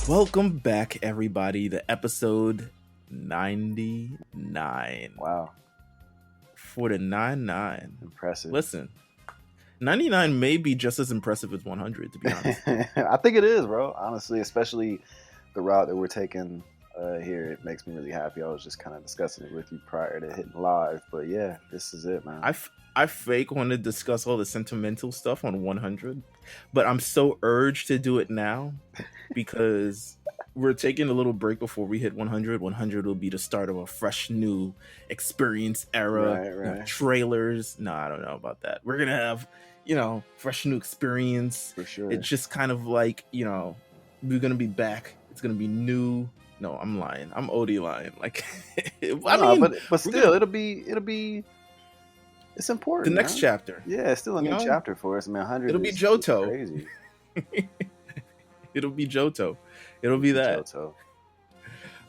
Welcome back, everybody, to episode 99. Wow, For the 99. impressive. Listen, 99 may be just as impressive as 100, to be honest. I think it is, bro. Honestly, especially the route that we're taking here, it makes me really happy. I was just kind of discussing it with you prior to hitting live, but yeah, this is it, man. I fake want to discuss all the sentimental stuff on 100, but I'm so urged to do it now because we're taking a little break before we hit 100. 100 will be the start of a fresh new experience era. Right. Trailers. No, I don't know about that. We're going to have, fresh new experience. For sure. It's just kind of like, we're going to be back. It's going to be new. No, I'm lying. I'm Odie lying. Like, but still, it'll be. It's important. The next chapter. Yeah, it's still a new chapter for us. I mean, 100. It'll be Johto. Crazy. It'll be Johto. It'll be that.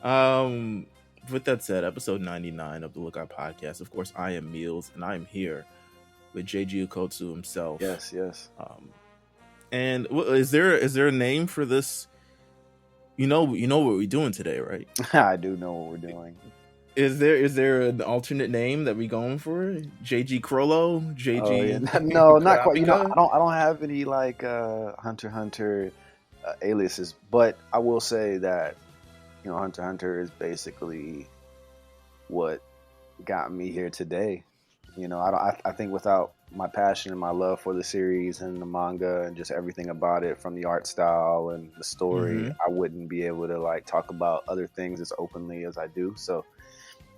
Johto. With that said, episode 99 of the Lookout Podcast. Of course, I am Meelz, and I am here with JG Okotsu himself. Yes. And is there a name for this? You know what we're doing today, right? I do know what we're doing. Is there an alternate name that we going for? JG Crollo? JG? No, not quite. I don't have any like Hunter x Hunter aliases, but I will say that Hunter x Hunter is basically what got me here today. I think without my passion and my love for the series and the manga and just everything about it, from the art style and the story, I wouldn't be able to like talk about other things as openly as I do. So,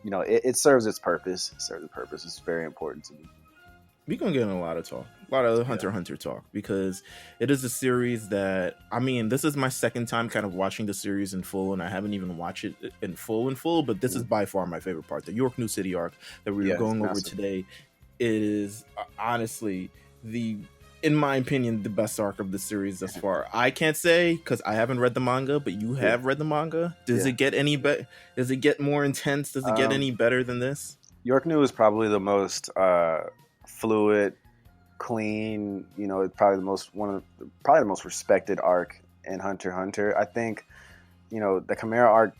it serves its purpose. It's very important to me. We're going to get in a lot of Hunter x Hunter talk, because it is a series that, this is my second time kind of watching the series in full, and I haven't even watched it in full, but this is by far my favorite part. The York New City arc that we're going over today is honestly in my opinion, the best arc of the series thus far. I can't say because I haven't read the manga, but you have read the manga. Does it get any better? Does it get more intense? Does it get any better than this? York New is probably the most fluid, clean. It's probably the most respected arc in Hunter x Hunter. I think the Chimera arc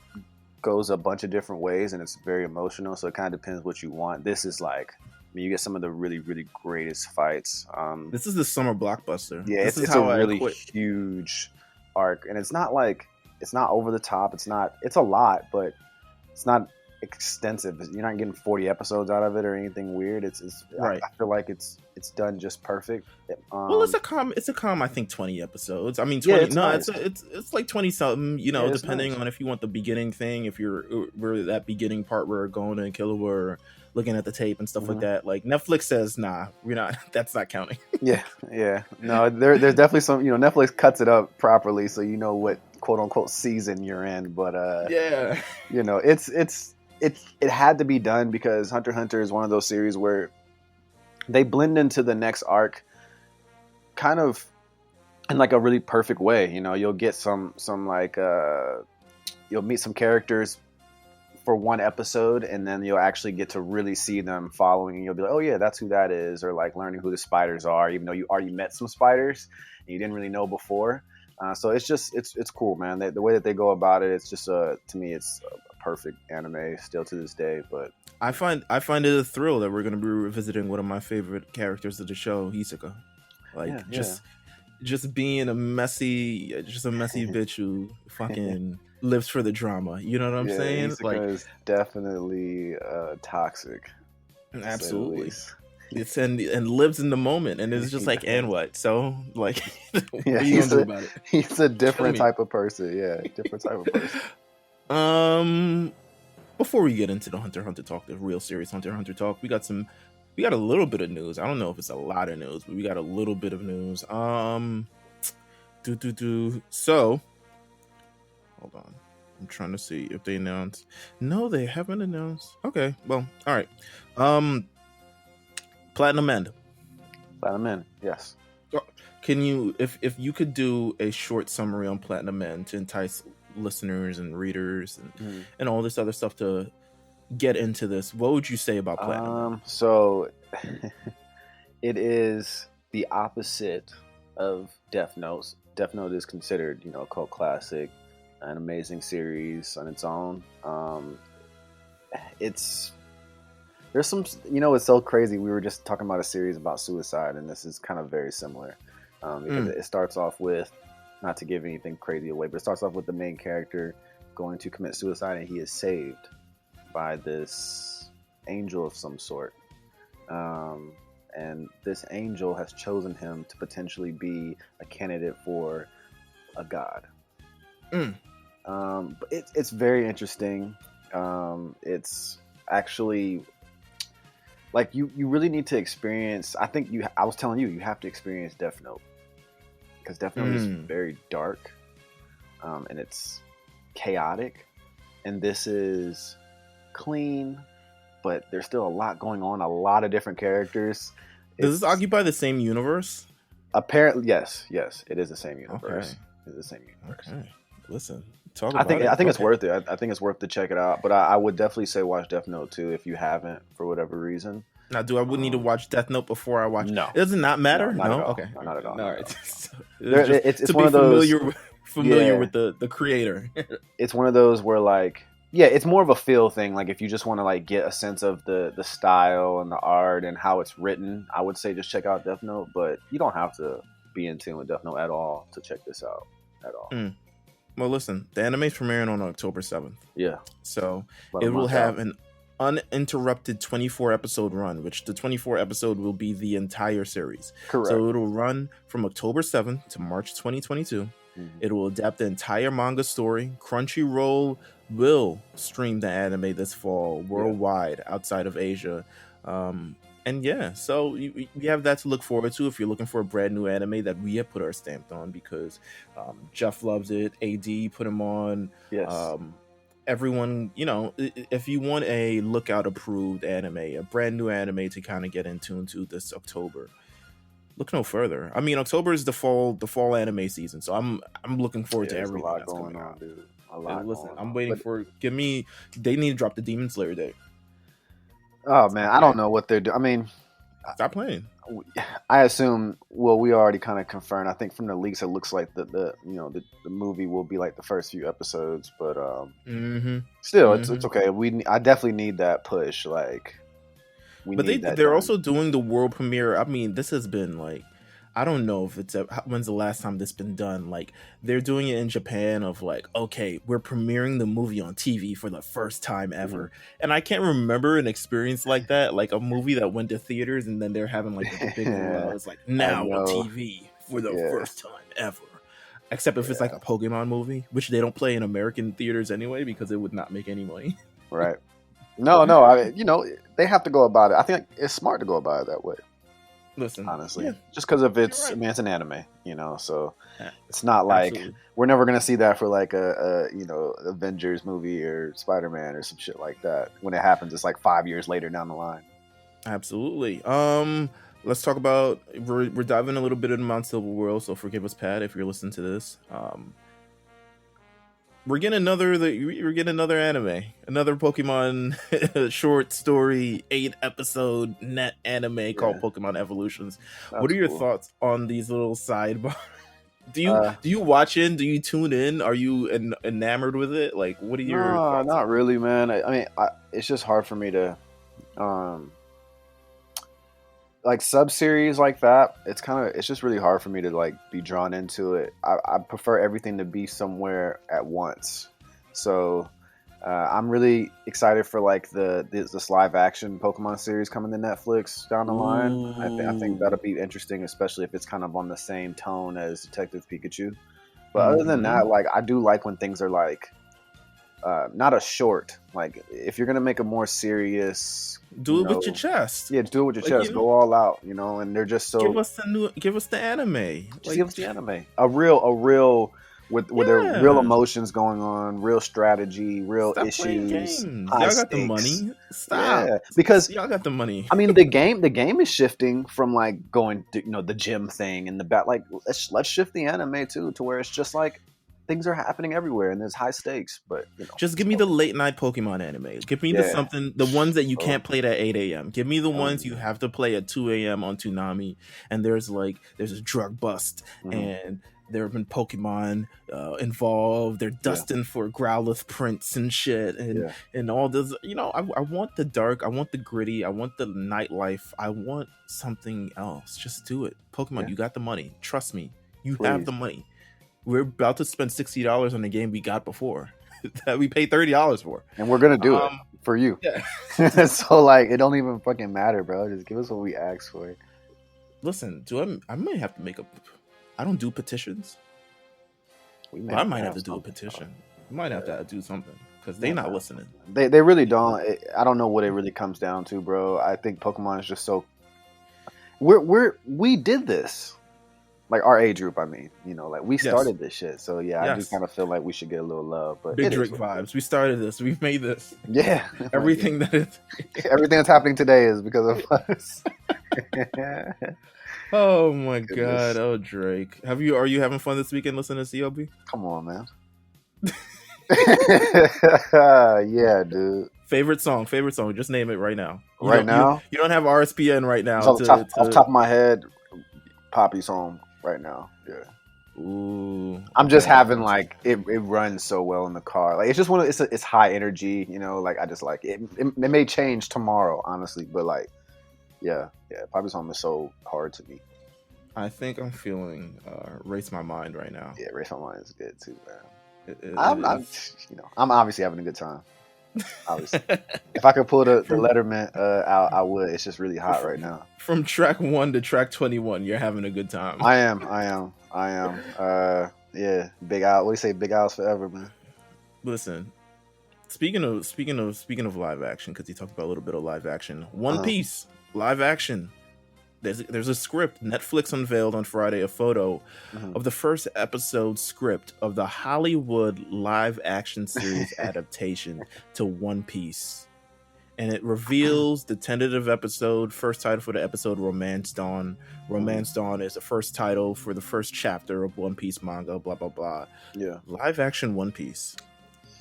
goes a bunch of different ways, and it's very emotional. So it kind of depends what you want. This is like, you get some of the really, really greatest fights. This is the summer blockbuster. Yeah, it's a really huge arc, and it's not over the top. It's a lot, but it's not extensive. You're not getting 40 episodes out of it or anything weird. It's right. I feel like it's done just perfect. Well, it's a calm I think 20 episodes. 20. It's no, nice. it's like 20 something. Depending on if you want the beginning thing, if we're that beginning part where we're going to Killua or looking at the tape and stuff like that. Like Netflix says, nah, we're not. That's not counting. Yeah. No, there's definitely some. Netflix cuts it up properly, so you know what quote unquote season you're in. But it had to be done because Hunter x Hunter is one of those series where they blend into the next arc, kind of in like a really perfect way. You'll get some like you'll meet some characters for one episode, and then you'll actually get to really see them following, and you'll be like, oh yeah, that's who that is, or like learning who the spiders are, even though you already met some spiders and you didn't really know before. So it's cool, man. The way that they go about it, it's just to me, it's a perfect anime still to this day. But I find it a thrill that we're going to be revisiting one of my favorite characters of the show, Hisoka. Like just being a messy bitch who fucking lives for the drama. You know what I'm saying? Hisoka is definitely toxic. Absolutely. It's and lives in the moment, and it's just like, and what? So like, what are you gonna do about it? He's a different type of person. Yeah, different type of person. Before we get into the Hunter x Hunter talk, the real serious Hunter x Hunter talk, we got a little bit of news. I don't know if it's a lot of news, but we got a little bit of news. So, hold on. I'm trying to see if they announced. No, they haven't announced. Okay, well, all right. Platinum End. Yes. Can you, if you could do a short summary on Platinum End to entice listeners and readers and all this other stuff to get into this, what would you say about Platinum? So it is the opposite of Death Note. Death Note is considered, a cult classic. an amazing series on its own. It's there's some, it's so crazy. We were just talking about a series about suicide, and this is kind of very similar because it starts off with, not to give anything crazy away, but it starts off with the main character going to commit suicide, and he is saved by this angel of some sort. And this angel has chosen him to potentially be a candidate for a god. But it's very interesting. It's actually like you really need to experience. I think I was telling you have to experience Death Note, because Death Note is very dark, and it's chaotic, and this is clean, but there's still a lot going on. A lot of different characters. Does this occupy the same universe? Apparently, yes, it is the same universe. Okay. It's the same universe. Okay. Listen, talk I about it. think it's worth it. I think it's worth to check it out. But I would definitely say watch Death Note too if you haven't, for whatever reason. Now, do I would need to watch Death Note before I watch? No. It does not matter. No, not at all. Okay, not at all. All right. It's to one be of those familiar with the creator. It's one of those where like, yeah, it's more of a feel thing. Like if you just want to like get a sense of the style and the art and how it's written, I would say just check out Death Note. But you don't have to be in tune with Death Note at all to check this out at all. Well, listen, the anime's premiering on October 7th. Yeah. So it will have an uninterrupted 24 episode run, which the 24 episode will be the entire series. Correct. So it'll run from October 7th to March 2022. It will adapt the entire manga story. Crunchyroll will stream the anime this fall worldwide outside of Asia. And yeah, so we have that to look forward to if you're looking for a brand new anime that we have put our stamp on, because Jeff loves it. AD put him on. Yes. Everyone, if you want a lookout approved anime, a brand new anime to kind of get in tune to this October, look no further. I mean, October is the fall anime season, so I'm looking forward to everything that's going on, dude. A lot. Listen, I'm waiting for. They need to drop the Demon Slayer day. Oh man, I don't know what they're doing. I mean, stop playing. I assume. Well, we already kind of confirmed. I think from the leaks, it looks like the movie will be like the first few episodes, but still, it's okay. I definitely need that push. Like, they're also doing the world premiere. I mean, this has been like, I don't know if when's the last time this been done. Like, they're doing it in Japan of like, okay, we're premiering the movie on TV for the first time ever. And I can't remember an experience like that, like a movie that went to theaters and then they're having like a big it's like now on TV for the first time ever. Except if it's like a Pokemon movie, which they don't play in American theaters anyway because it would not make any money. Right. No, they have to go about it. I think it's smart to go about it that way. Listen, honestly, just because of it's an anime, so it's not like we're never gonna see that for like a Avengers movie or Spider-Man or some shit like that. When it happens, it's like 5 years later down the line. Absolutely. Let's talk about we're diving a little bit into Mount Silver World, so forgive us, Pat, if you're listening to this. We're getting another anime, another Pokemon short story 8-episode net anime called Pokemon Evolutions. What are your thoughts on these little sidebar? Do you watch in? Do you tune in? Are you enamored with it? Like, what are your thoughts? Not really, man. I mean, it's just hard for me to like sub-series like that. It's just really hard for me to like be drawn into it. I prefer everything to be somewhere at once. So I'm really excited for like this live action Pokemon series coming to Netflix down the line. I think that'll be interesting, especially if it's kind of on the same tone as Detective Pikachu. But other than that, like, I do like when things are like not a short. Like, if you're gonna make a more serious, do it with your chest. Yeah, do it with your chest. Go all out, and they're just so. Give us the anime. Just give us the anime. A real with their real emotions going on, real strategy, real issues. Y'all got the money. Stop. Yeah, because y'all got the money. I mean, the game is shifting from like going to, the gym thing and the bat. Like, let's shift the anime too to where it's just like things are happening everywhere and there's high stakes. But just give me the late night Pokemon anime. Give me the ones that you can't play at 8 a.m. Give me the ones you have to play at 2 a.m. on Toonami, and there's a drug bust and there have been Pokemon involved. They're Yeah. dusting for Growlithe prints and shit, and all this. I want the dark. I want the gritty. I want the nightlife. I want something else. Just do it, Pokemon. You got the money. Trust me, you have the money. We're about to spend $60 on the game we got before that we paid $30 for, and we're gonna do it for you. Yeah. So like, it don't even fucking matter, bro. Just give us what we asked for. Listen, I might have to make a. I don't do petitions. I might have to do a petition. I might have to do something because they're not listening. They really don't. I don't know what it really comes down to, bro. I think Pokemon is just so. We did this, like our age group. I mean, like we started this shit. So yeah, I just kind of feel like we should get a little love. But Big Drake vibes. We started this. We made this. Yeah. Everything that's happening today is because of us. Oh my god! Oh Drake, are you having fun this weekend listening to CLB? Come on, man. Yeah, dude. Favorite song? Just name it right now. You don't have RSPN right now. Off the top of my head, Poppy song right now. Yeah. Ooh. I'm just having like it runs so well in the car. Like it's just it's high energy. Like I just like it. It may change tomorrow, honestly, but like. Yeah, Poppy song is so hard to me. I think I'm feeling Race My Mind right now. Yeah, Race My Mind is good too, man. I'm obviously having a good time. Obviously, if I could pull the Letterman out, I would. It's just really hot right now. From track 1 to track 21, you're having a good time. I am. Yeah, Big Al. What do you say? Big Al's forever, man. Listen. Speaking of live action, because you talked about a little bit of live action. One Piece live action. There's a script. Netflix unveiled on Friday a photo of the first episode script of the Hollywood live action series adaptation to One Piece. And it reveals the tentative first title for the episode, Romance Dawn. Romance Dawn is the first title for the first chapter of One Piece manga, blah, blah, blah. Yeah. Live action One Piece.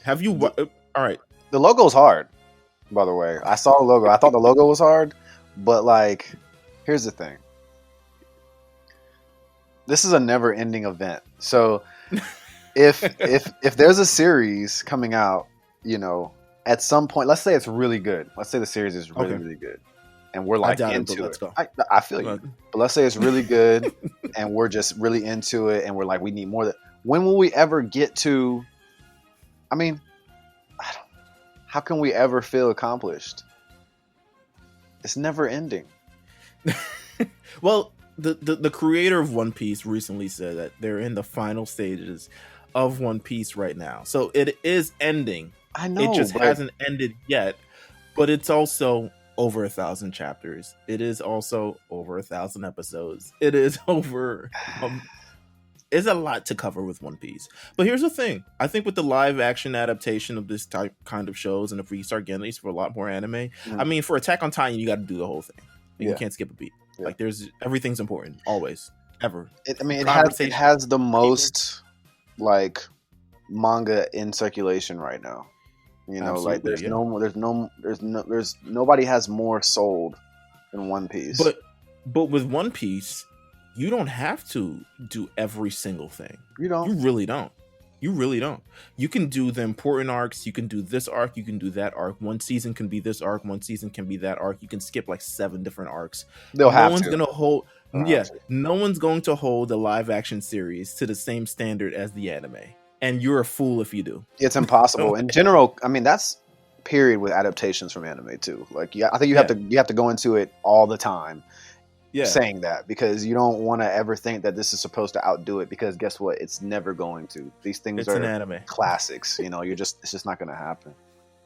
Have you... All right. The logo's hard, by the way. I saw the logo. I thought the logo was hard, but like, here's the thing. This is a never-ending event. So if there's a series coming out, at some point, let's say it's really good. Let's say the series is really, really good. And we're like into it. Let's go. I feel you. But let's say it's really good and we're just really into it and we're like, we need more. When will we ever get to... I mean, how can we ever feel accomplished? It's never ending. Well, the creator of One Piece recently said that they're in the final stages of One Piece right now. So it is ending. I know. It just hasn't ended yet, but it's also over 1,000 chapters. It is also over 1,000 episodes. It is over... It's a lot to cover with One Piece. But here's the thing. I think with the live action adaptation of this kind of shows, and if we start getting these for a lot more anime, I mean, for Attack on Titan, you got to do the whole thing. You can't skip a beat. Yeah. Like, everything's important. Always. Ever. It has the most, like, manga in circulation right now. Absolutely, like, nobody has more sold than One Piece. But with One Piece... You don't have to do every single thing. You don't. You really don't. You can do the important arcs. You can do this arc. You can do that arc. One season can be this arc. One season can be that arc. You can skip like 7 different arcs. No one's going to hold the live action series to the same standard as the anime. And you're a fool if you do. It's impossible. In general, I mean, that's period with adaptations from anime too. Like, I think you have to go into it all the time. Saying that, because you don't want to ever think that this is supposed to outdo it, because guess what? It's never going to. These things are an anime classics. It's just not going to happen.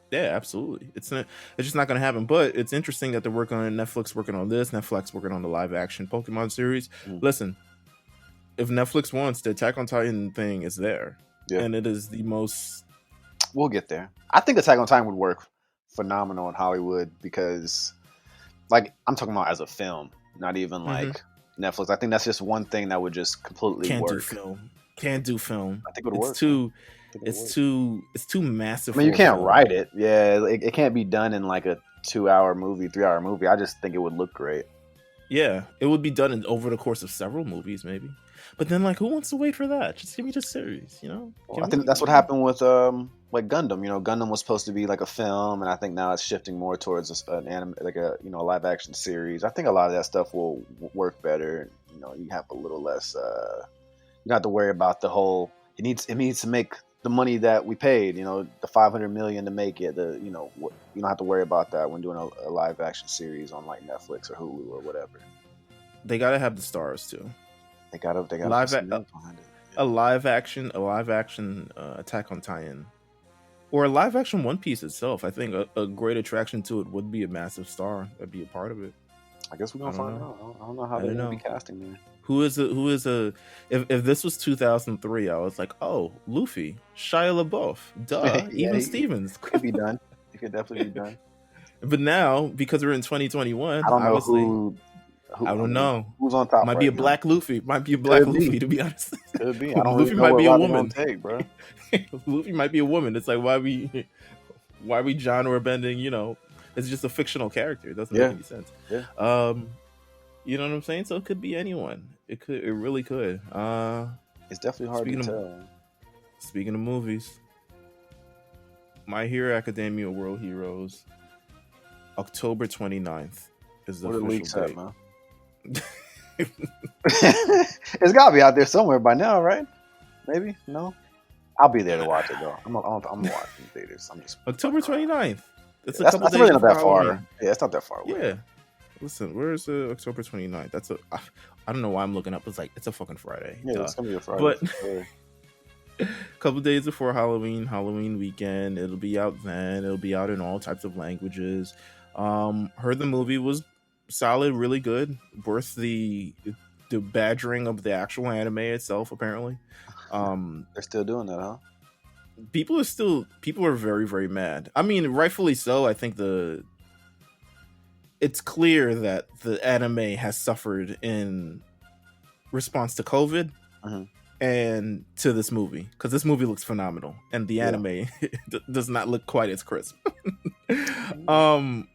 Yeah, absolutely. It's just not going to happen. But it's interesting that they're working on Netflix, working on this. Netflix working on the live action Pokemon series. Listen, if Netflix wants, the Attack on Titan thing is there, and it is the most. We'll get there. I think Attack on Titan would work phenomenal in Hollywood because, like, I'm talking about as a film. Not even like Netflix. I think that's just one thing that would just completely work. Can't do film. I think it would work. It's too massive. I mean, you can't write it. Yeah, it can't be done in like a 2-hour movie, 3-hour movie. I just think it would look great. Yeah, it would be done over the course of several movies, maybe. But then, like, who wants to wait for that? Just give me the series, you know? Well, I think that's what happened with like Gundam. You know, Gundam was supposed to be like a film, and I think now it's shifting more towards an anime, like a a live action series. I think a lot of that stuff will work better. You know, you have a little less. You don't have to worry about the whole. It needs to make the money that we paid. You know, the $500 million to make it. You don't have to worry about that when doing a live action series on like Netflix or Hulu or whatever. They gotta have the stars too. They gotta live put some name behind it. a live action Attack on Titan, or a live action One Piece itself. I think a great attraction to it would be a massive star that'd be a part of it. I guess we're gonna find out. I don't know how they're gonna be casting there. Who is if this was 2003, I was like, oh, Luffy, Shia LaBeouf, duh, even Stevens. Could be done. It could definitely be done. But now, because we're in 2021, I don't know who I don't know who's on top. Might be a black Luffy. Might be a black Luffy, to be honest. Could be. I don't Luffy really might know be a what woman. take, bro. Luffy might be a woman. It's like why we genre bending? You know, it's just a fictional character. It doesn't make any sense. Yeah. You know what I'm saying? So it could be anyone. It really could. It's definitely hard to tell. Speaking of movies, My Hero Academia World Heroes, October 29th is the official date. Man? It's gotta be out there somewhere by now, right? Maybe? No? I'll be there to watch it though. I'm watching theaters. I'm just October 29th. That's really not that far. Yeah, it's not that far away. Yeah. Listen, where is October 29th? I don't know why I'm looking up. It's a fucking Friday. Yeah, it's gonna be a Friday. But a couple days before Halloween weekend, it'll be out then. It'll be out in all types of languages. Heard the movie was solid, really good, worth the badgering of the actual anime itself. Apparently, they're still doing that, huh? People are very, very mad. I mean, rightfully so. I think it's clear that the anime has suffered in response to COVID and to this movie, because this movie looks phenomenal and the anime does not look quite as crisp. But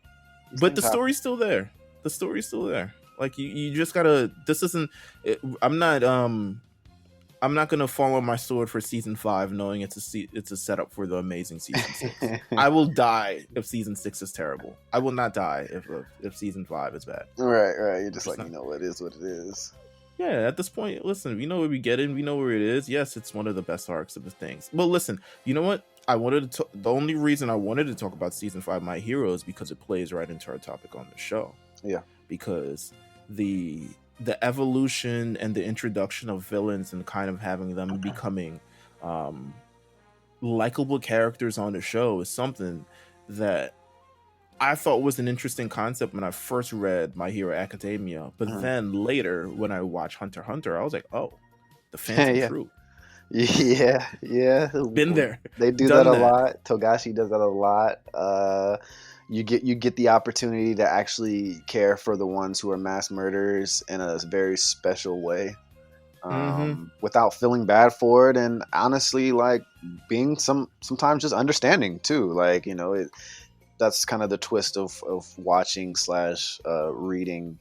the story's still there. The story's still there. Like you just gotta. This isn't. I'm not gonna fall on my sword for season 5, knowing it's a setup for the amazing season 6. I will die if season 6 is terrible. I will not die if season 5 is bad. Right. You're just like, it is what it is. Yeah, at this point, listen, we know where we get in. We know where it is. Yes, it's one of the best arcs of the things. But listen, you know what? The only reason I wanted to talk about season 5, My Hero, is because it plays right into our topic on the show. Yeah. Because the evolution and the introduction of villains and kind of having them becoming likable characters on the show is something that I thought was an interesting concept when I first read My Hero Academia. But then later, when I watched Hunter x Hunter, I was like, oh, the Phantom Troupe. Yeah. Been there. They do that a lot. Togashi does that a lot. You get the opportunity to actually care for the ones who are mass murderers in a very special way, without feeling bad for it, and honestly, like being sometimes just understanding too. Like that's kind of the twist of watching / reading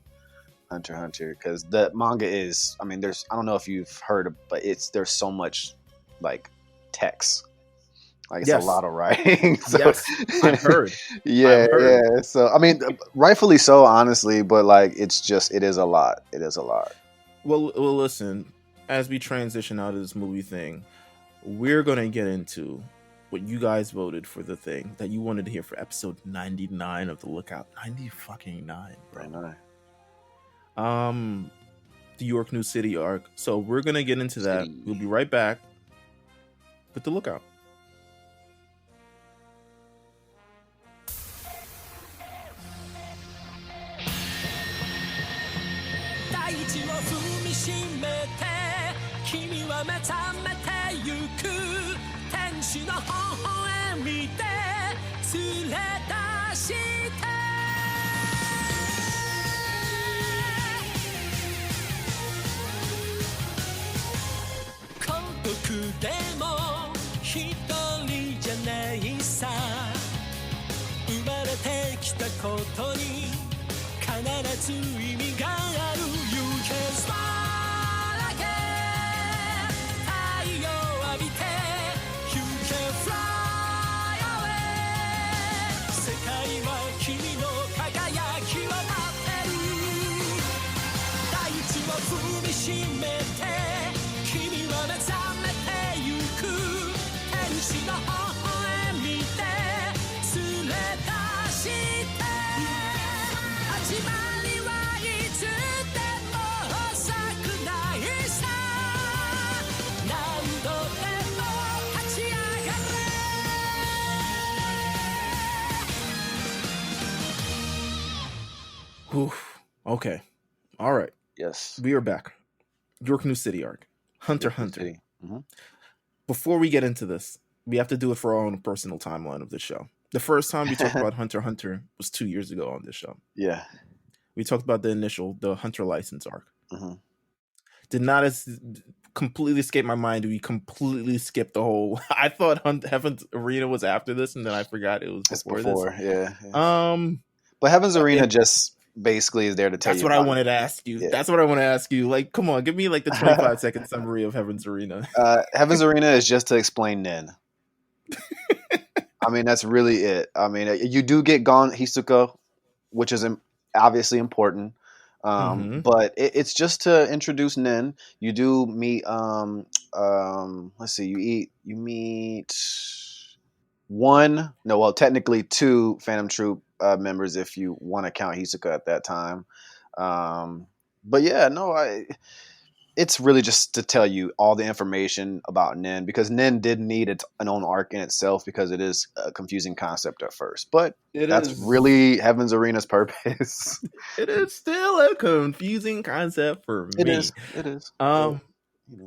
Hunter x Hunter, because the manga is. I mean, I don't know if you've heard, but there's so much like text. Like it's a lot of writing. So, yes, I've heard. Yeah. So I mean, rightfully so, honestly. But like, it is a lot. It is a lot. Well, listen. As we transition out of this movie thing, we're gonna get into what you guys voted for, the thing that you wanted to hear for episode 99 of The Lookout. 90-fucking-9, bro. 99. The York New City arc. So we're gonna get into that. We'll be right back with The Lookout. Oof. Okay. All right. Yes. We are back. York New City arc. Hunter York New Hunter. City. Mm-hmm. Before we get into this, we have to do it for our own personal timeline of the show. The first time we talked about Hunter Hunter was 2 years ago on this show. Yeah. We talked about the Hunter license arc. Mm-hmm. Did not completely escape my mind. We completely skipped the whole. I thought Heaven's Arena was after this, and then I forgot it was before this. Yeah. But Heaven's Arena just basically is there to tell you. That's what I wanted to ask you. Yeah. That's what I want to ask you. Like, come on, give me like the 25-second summary of Heaven's Arena. Heaven's Arena is just to explain Nen. I mean, that's really it. I mean, you do get Gon Hisoka, which is obviously important. But it's just to introduce Nen. You do meet let's see, you meet technically 2 Phantom Troupe members if you want to count Hisoka at that time. But yeah, it's really just to tell you all the information about Nen, because Nen did need an own arc in itself, because it is a confusing concept at first. But that's really Heaven's Arena's purpose. It is still a confusing concept for me. It is.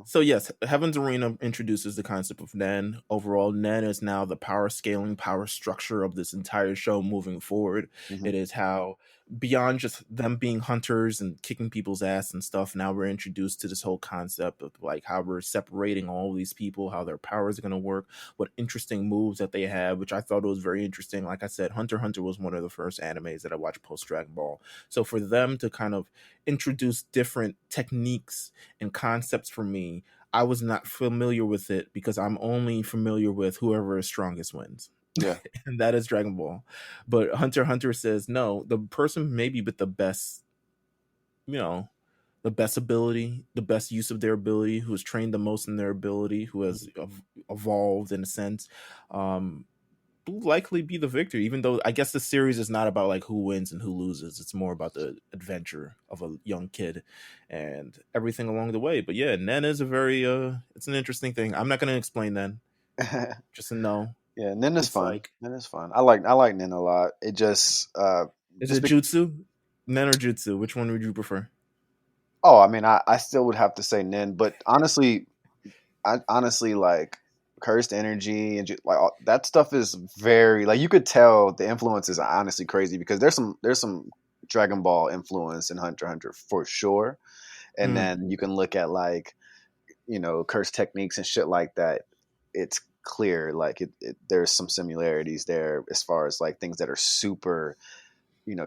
So yes, Heaven's Arena introduces the concept of Nen. Overall, Nen is now the power scaling, power structure of this entire show moving forward. Mm-hmm. It is how, beyond just them being hunters and kicking people's ass and stuff, now we're introduced to this whole concept of like how we're separating all these people, how their powers are going to work, what interesting moves that they have, which I thought was very interesting. Like I said, Hunter x Hunter was one of the first animes that I watched post Dragon Ball. So for them to kind of introduce different techniques and concepts for me, I was not familiar with it, because I'm only familiar with whoever is strongest wins. Yeah. And that is Dragon Ball. But Hunter x Hunter says, no, the person maybe with the best, the best ability, the best use of their ability, who has trained the most in their ability, who has evolved in a sense, will likely be the victor. Even though I guess the series is not about like who wins and who loses. It's more about the adventure of a young kid and everything along the way. But yeah, Nen is a very it's an interesting thing. I'm not going to explain Nen. Just a no. Yeah, Nen is fun. Nen is fun. I like Nen a lot. It just is it Jutsu? Nen or Jutsu? Which one would you prefer? Oh, I mean, I still would have to say Nen, but honestly, like Cursed Energy and like that stuff is very, like, you could tell the influence is honestly crazy, because there's some Dragon Ball influence in Hunter x Hunter for sure, and then you can look at like cursed techniques and shit like that. It's clear like there's some similarities there as far as like things that are super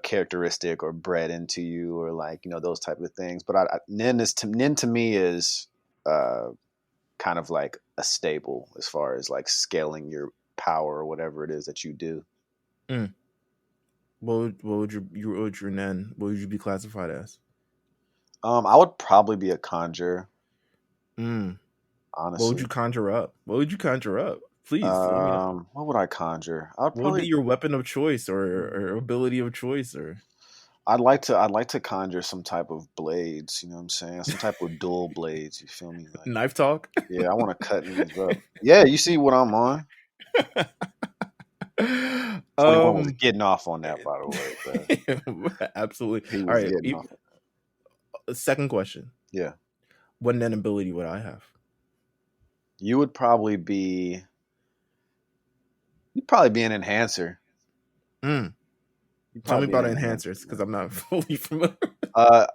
characteristic or bred into you, or like those type of things. But Nen to me is kind of like a staple as far as like scaling your power or whatever it is that you do. What would your Nen? What would you be classified as? I would probably be a conjure. Honestly, what would you conjure up? Please. What would I conjure? What would be your weapon of choice or ability of choice? Or I'd like to conjure some type of blades. You know what I'm saying? Some type of dual blades. You feel me? Like, knife talk. Yeah, I want to cut these up. Yeah, you see what I'm on. 21 was getting off on that, by the way. Absolutely. All right. Second question. Yeah. What Nen ability would I have? You would probably be. You'd probably be an enhancer. Tell me about enhancers, because I'm not fully familiar. I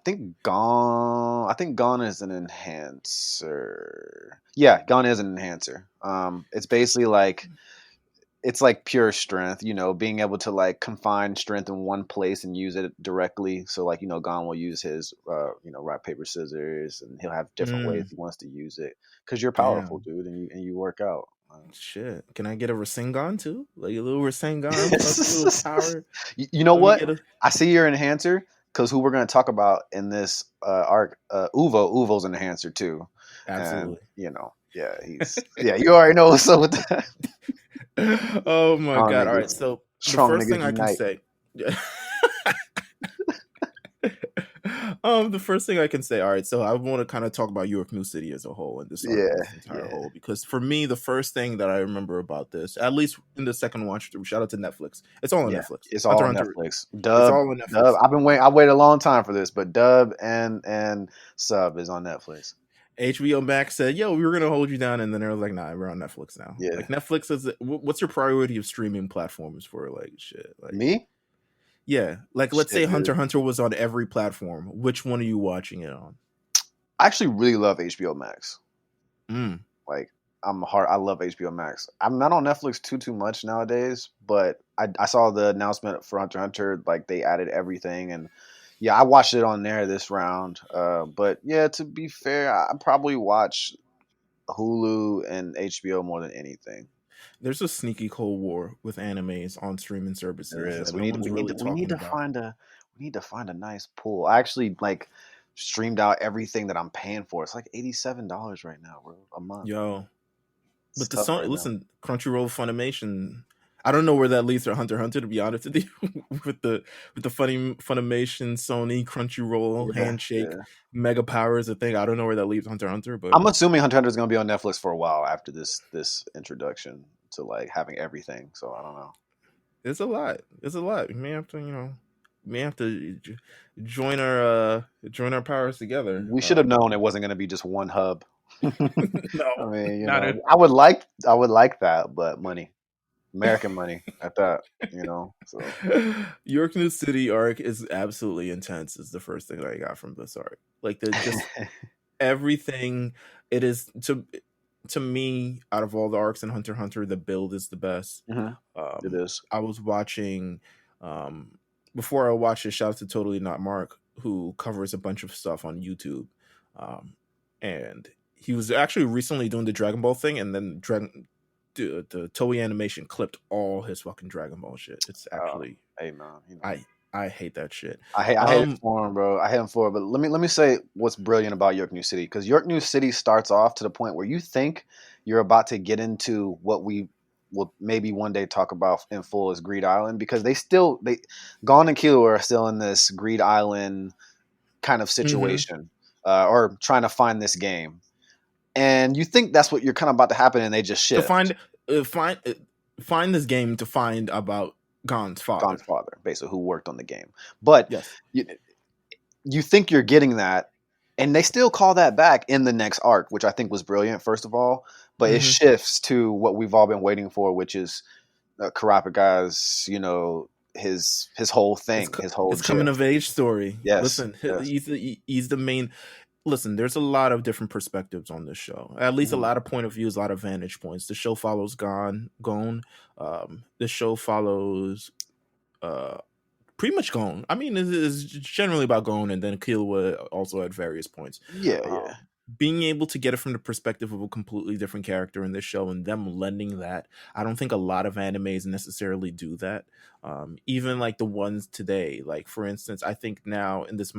think Gon is an enhancer. Yeah, Gon is an enhancer. It's basically like, it's like pure strength, being able to like confine strength in one place and use it directly. So like, Gon will use his, rock, paper, scissors, and he'll have different ways he wants to use it, because you're powerful, dude, and you work out. Shit, can I get a Rasengan too? Like a little Rasengan plus a little power? You know what? I see your enhancer, because who we're going to talk about in this arc, Uvo's an enhancer too. Absolutely. And, yeah, he's you already know what's up with that. Oh my god! All right, so the first thing I can say, The first thing I can say, all right, so I want to kind of talk about York New City as a whole and this arc Yeah, as an entire yeah, whole, because for me, the first thing that I remember about this, at least in the second watch through, shout out to Netflix. It's all on yeah. Netflix. It's Hunter all x Hunter, Netflix. it's Dub, all on Dub. Netflix. I've been waiting. I waited a long time for this, but Dub and Sub is on Netflix. HBO Max said, "Yo, we were gonna hold you down," and then they were like, "Nah, we're on Netflix now." Yeah, Like Netflix is, what's your priority of streaming platforms for like shit? Like, me. yeah, like let's say Shit, Hunter dude. x Hunter was on every platform. Which one are you watching it on? I actually really love HBO Max. Mm. Like I love HBO Max. I'm not on Netflix too much nowadays, but I saw the announcement for Hunter x Hunter. Like they added everything, and yeah, I watched it on there this round. But yeah, to be fair, I probably watch Hulu and HBO more than anything. There's a sneaky cold war with animes on streaming There services is. that no one's really We need talking to about. find a nice pool. I actually like streamed out everything that I'm paying for. It's like $87 right now, bro, a month. Yo, It's but the tough song, right now. listen, Crunchyroll Funimation. I don't know where that leads for Hunter x Hunter, to be honest with you. with the funny Funimation, Sony, Crunchyroll Yeah, handshake, yeah. mega power is a thing. I don't know where that leaves Hunter x Hunter, but I'm assuming Hunter x Hunter is going to be on Netflix for a while after this introduction to like having everything. So I don't know. it's a lot. It's a lot. We may have to, may have to join our powers together. We should have known it wasn't going to be just one hub. I No, mean, not at. I would like that, but money, American money at that, So York New City arc is absolutely intense. Is the first thing that I got from this arc. Like the just everything. It is to me, out of all the arcs in Hunter x Hunter, the build is the best. Mhm. It is. I was watching before I watched it. Shout out to Totally Not Mark, who covers a bunch of stuff on YouTube, um, and he was actually recently doing the Dragon Ball thing, and then the Toei Animation clipped all his fucking Dragon Ball shit. It's actually Hey man, I hate that shit. I hate it for him, bro. I hate him for it. But let me say what's brilliant about York New City, because York New City starts off to the point where you think you're about to get into what we will maybe one day talk about in full as Greed Island, because they Gon and Killua are still in this Greed Island kind of Mm-hmm. situation, or trying to find this game, and you think that's what you're kind of about to happen, and they just To shift. find this game to find about Gon's father. Gon's father, basically, who worked on the game, but Yes. you think you're getting that, and they still call that back in the next arc, which I think was brilliant, first of all. But it Mm-hmm. shifts to what we've all been waiting for, which is Kurapika's, his whole thing, his whole It's coming gist. of age story. Yes, Listen, yes. he's the main. Listen, there's a lot of different perspectives on this show. At least a Mhm. lot of point of views, a lot of vantage points. The show follows Gon. The show follows uh pretty much Gon. I mean, it's generally about Gon, and then Killua also at various points. Yeah, yeah. Being able to get it from the perspective of a completely different character in this show and them lending that, I don't think a lot of animes necessarily do that. Even like the ones today, like for instance, I think now in this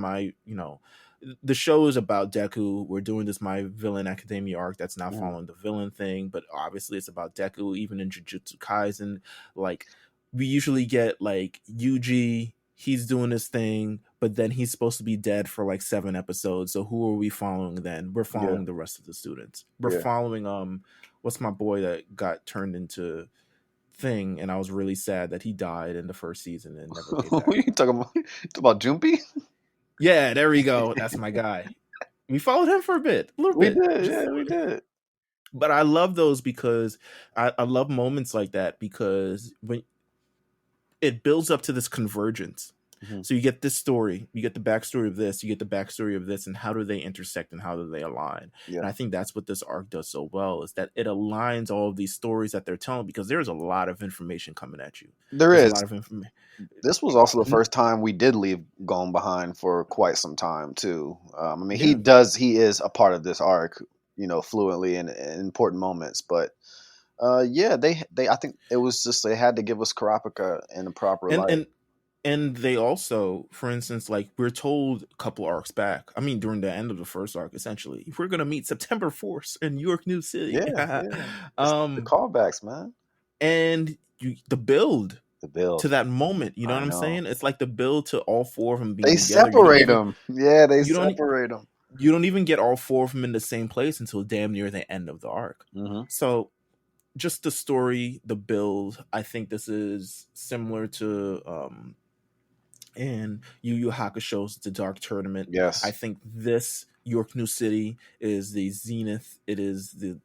the show is about Deku. We're doing this My Villain Academia arc that's not Mhm. following the villain thing, but obviously it's about Deku. Even in Jujutsu Kaisen, like we usually get like Yuji, he's doing his thing, but then he's supposed to be dead for like 7 episodes. So who are we following then? We're Yeah, following the rest of the students. We're yeah. following what's my boy that got turned into thing, and I was really sad that he died in the first season and never came What back. are you talking about? You talking about Jumpy? Yeah, there we go. That's my guy. We followed him for a little We bit. did, Just yeah, we did. but I love those because I love moments like that because when it builds up to this convergence. Mhm. So you get this story, you get the backstory of this, you get the backstory of this, and how do they intersect and how do they align? Yeah, And I think that's what this arc does so well is that it aligns all of these stories that they're telling because there's a lot of information coming at you. there There's a is. lot of information. This was also the first time we did leave Gone behind for quite some time too. I mean, Yeah, he is a part of this arc, fluently in important moments. But yeah, I think it was just they had to give us Kurapika in the proper and light. and and they also, for instance, like we're told a couple arcs back. I mean, during the end of the first arc, essentially, we're gonna meet September 4th in York New City. Yeah, yeah. It's the um, callbacks, man. and the build. The build. to that moment. You know I what I'm know. saying? It's like the build to all four of them being They together. You don't separate even them. Yeah, they you don't separate them. you don't even get all four of them in the same place until damn near the end of the arc. Mm-hmm. So just the story, the build. I think this is similar to in Yu Yu Hakusho's The Dark Tournament. I Yes, think this York New City is the zenith. It is the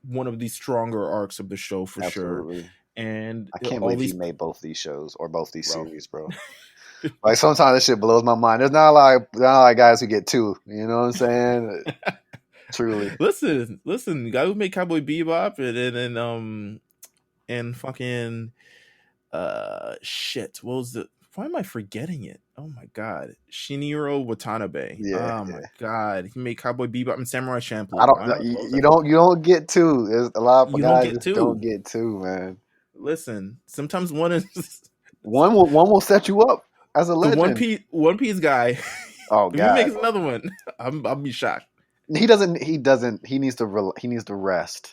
one of the stronger arcs of the show for sure. absolutely. And I can't all believe he these, made both these shows or both these bro. series, bro. Like sometimes this shit blows my mind. There's not a lot of guys who get two. You know what I'm saying? Truly. listen, the guy who made Cowboy Bebop and fucking shit. What was the? Why am I forgetting it? Oh my god, Shinichiro Watanabe. Yeah, Oh my yeah. god, he made Cowboy Bebop and Samurai I Champloo. don't. Why am I? What was I? You don't get two. There's a lot of You don't guys get just don't two. get two, man. Listen, sometimes one is One will set you up as a the legend. One Piece guy. Oh If he God, makes another one, I'll be shocked. he doesn't. He doesn't. He needs to rest.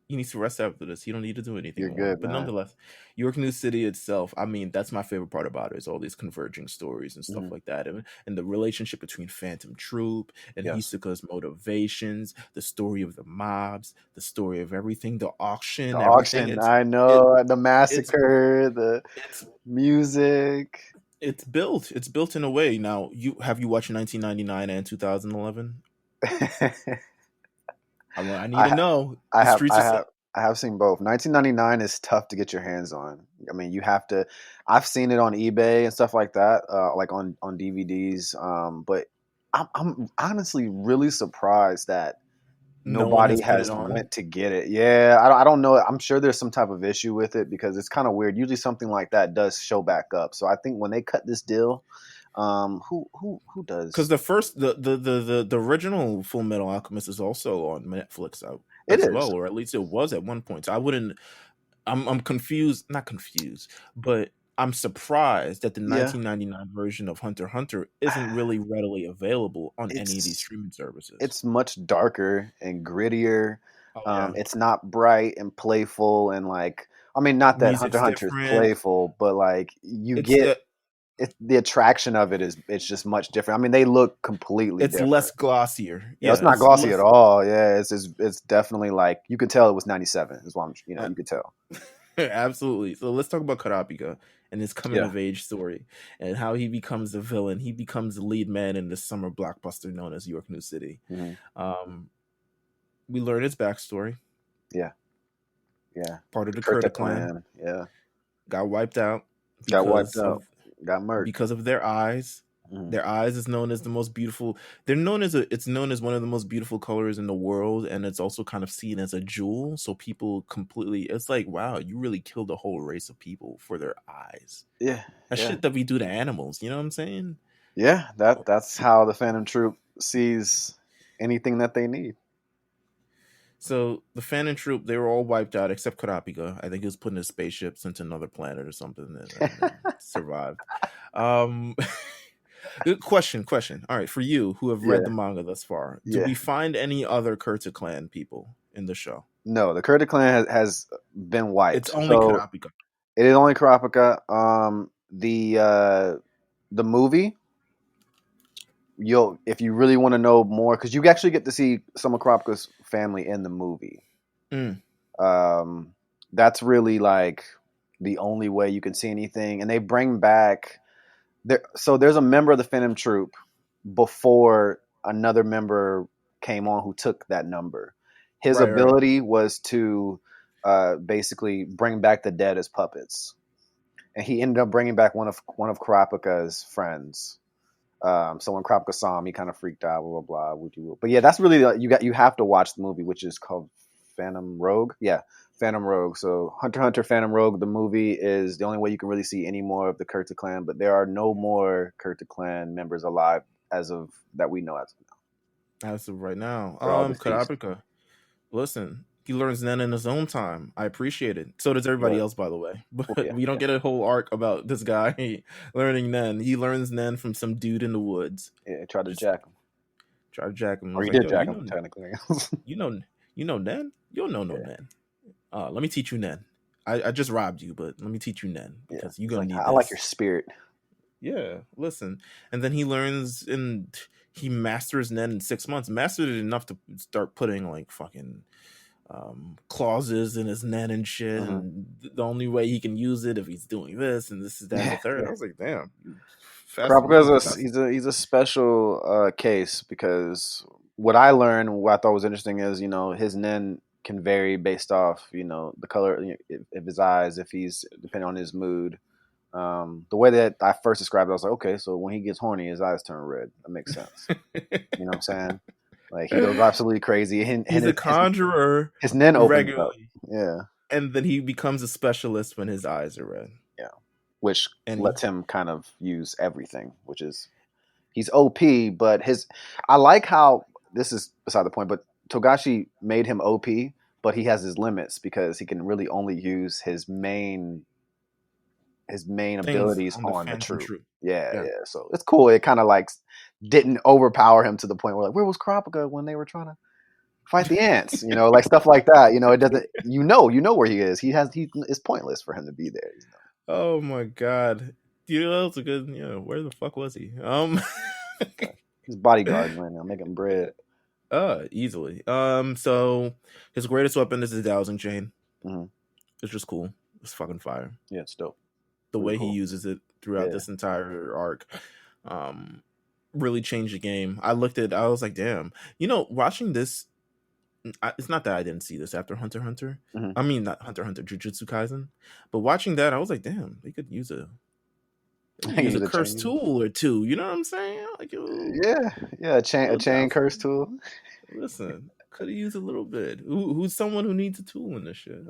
He needs to rest after this. He don't need to do anything You're more. good, But man. nonetheless, York New City itself, I mean, that's my favorite part about it is all these converging stories and stuff Mhm. like that. And the relationship between Phantom Troupe and Yes. Hisoka's motivations, the story of the mobs, the story of everything, the The auction, everything. auction, I It know. The it's massacre, the it's music. it's built. It's built in a way. Now, you watched 1999 and 2011? I need to I know. I The have streets I are have I have seen both. 1999 is tough to get your hands on. I mean, you have to. I've seen it on eBay and stuff like that, like on DVDs. But I'm honestly really surprised that no one nobody has put it has on. went to get it. Yeah, I don't know. I'm sure there's some type of issue with it because it's kind of weird. Usually something like that does show back up. So I think when they cut this deal, who Because does? the original Full Metal Alchemist is also on Netflix It as is. well, or at least it was at one point. So I wouldn't. I'm confused, not confused, but I'm surprised that the Yeah. 1999 version of Hunter x Hunter isn't really readily available on any of these It's streaming services. it's much darker and grittier. Oh yeah, It's not bright and playful and like I mean, not that Hunter music's x Hunter is different. playful, but like you It's get the attraction of it is it's just much different. I mean, they look completely it's different. less glossier. Yeah, it's Yeah, not it's glossy at less. all. Yeah, it's definitely like you could tell it was 97. Is what I'm Uh, you could tell. Absolutely. So let's talk about Kurapika and his coming Yeah. of age story and how he becomes the villain. He becomes the lead man in the summer blockbuster known as York New City. Hmm. Um, we learn his backstory. Yeah. Yeah. Part of The the Kurta Kurta clan clan. Yeah. got wiped out Got wiped out. of Got murked. because of their eyes. Hmm. Their eyes is known as the most beautiful. It's known as one of the most beautiful colors in the world, and it's also kind of seen as a jewel. So people completely, it's like, wow, you really killed a whole race of people for their eyes. Yeah. That Yeah. shit that we do to animals. You know what I'm saying? Yeah. That's how the Phantom Troop sees anything that they need. So the Phantom Troop, they were all wiped out except Kurapika. I think he was put in his spaceship sent to another planet or something and survived. Um, good question. All right, for you who have read Yeah. the manga thus far, do Yeah. we find any other Kurta clan people in the show? No, the Kurta clan has been It's wiped. only So Kurapika. it is only Kurapika. The movie, you'll if you really want to know more, because you actually get to see some of Kurapika's family in the movie. Mm. That's really like the only way you can see anything. And they bring back there. So there's a member of the Phantom Troop before another member came on who took that number. His Right. ability was to basically bring back the dead as puppets, and he ended up bringing back one of Kurapika's friends. So when Kurapika saw him, he kind of freaked out. Blah blah blah. But yeah, that's really you have to watch the movie, which is called Phantom Rogue. Yeah, Phantom Rogue. So Hunter x Hunter Phantom Rogue. The movie is the only way you can really see any more of the Kurta clan. But there are no more Kurta clan members alive as of that we know as of now. As of right now, They're all deceased. Kurapika. Listen, he learns Nen in his own time. I appreciate it. So does everybody Right. else, by the way. But Well, yeah, we don't yeah, get a whole arc about this guy learning Nen. He learns Nen from some dude in the woods. yeah. Tried to Just jack him, try to jack him. I or was he like, did yo, jack him technically. you know Nen? You don't know no Yeah. Nen. Let me teach you Nen. I just robbed you, but let me teach you Nen Yeah, because you're he's gonna like, need I like your this. spirit. Yeah, listen. And then he learns and he masters Nen in 6 months. Mastered it enough to start putting like fucking clauses in his Nen and shit. Hmm. And the only way he can use it if he's doing this and this is that and the Yeah, third. yeah. I was like, damn, you fast Kurapika moving is fast. he's a special case because what I learned, what I thought was interesting is, his nen can vary based off, the color of his eyes, if he's depending on his mood. The way that I first described it, I was like, okay, so when he gets horny, his eyes turn red. That makes sense. You know what I'm saying? Like he goes absolutely crazy, and He's a conjurer his nen opens up. regularly. Yeah, And then he becomes a specialist when his eyes are red. yeah, which And he lets him kind of use everything, which is he's OP, but I like how this is beside the point, but Togashi made him OP, but he has his limits because he can really only use his main things abilities on the on the Phantom troop. Troupe. Yeah, Yeah. yeah. So it's cool. It kind of like didn't overpower him to the point where like, where was Kurapika when they were trying to fight the ants? Like stuff like that. It doesn't. Where he is. It's pointless for him to be there. Oh my god. That's a good. Where the fuck was he? He's bodyguarding right now, making bread. Easily. So his greatest weapon is his dowsing chain. Hmm. It's just cool. It's fucking fire. Yeah, it's dope. The Really way he cool. uses it throughout Yeah. this entire arc, really changed the game. I was like, damn. Watching this, it's not that I didn't see this after Hunter x Hunter. Hmm. I mean, not Hunter x Hunter, Jujutsu Kaisen. But watching that, I was like, damn, they could use a Use a cursed chain. tool or two. You know what I'm saying? Like, Yeah. A chain curse tool. listen, could have used a little bit. Who's someone who needs a tool in this shit?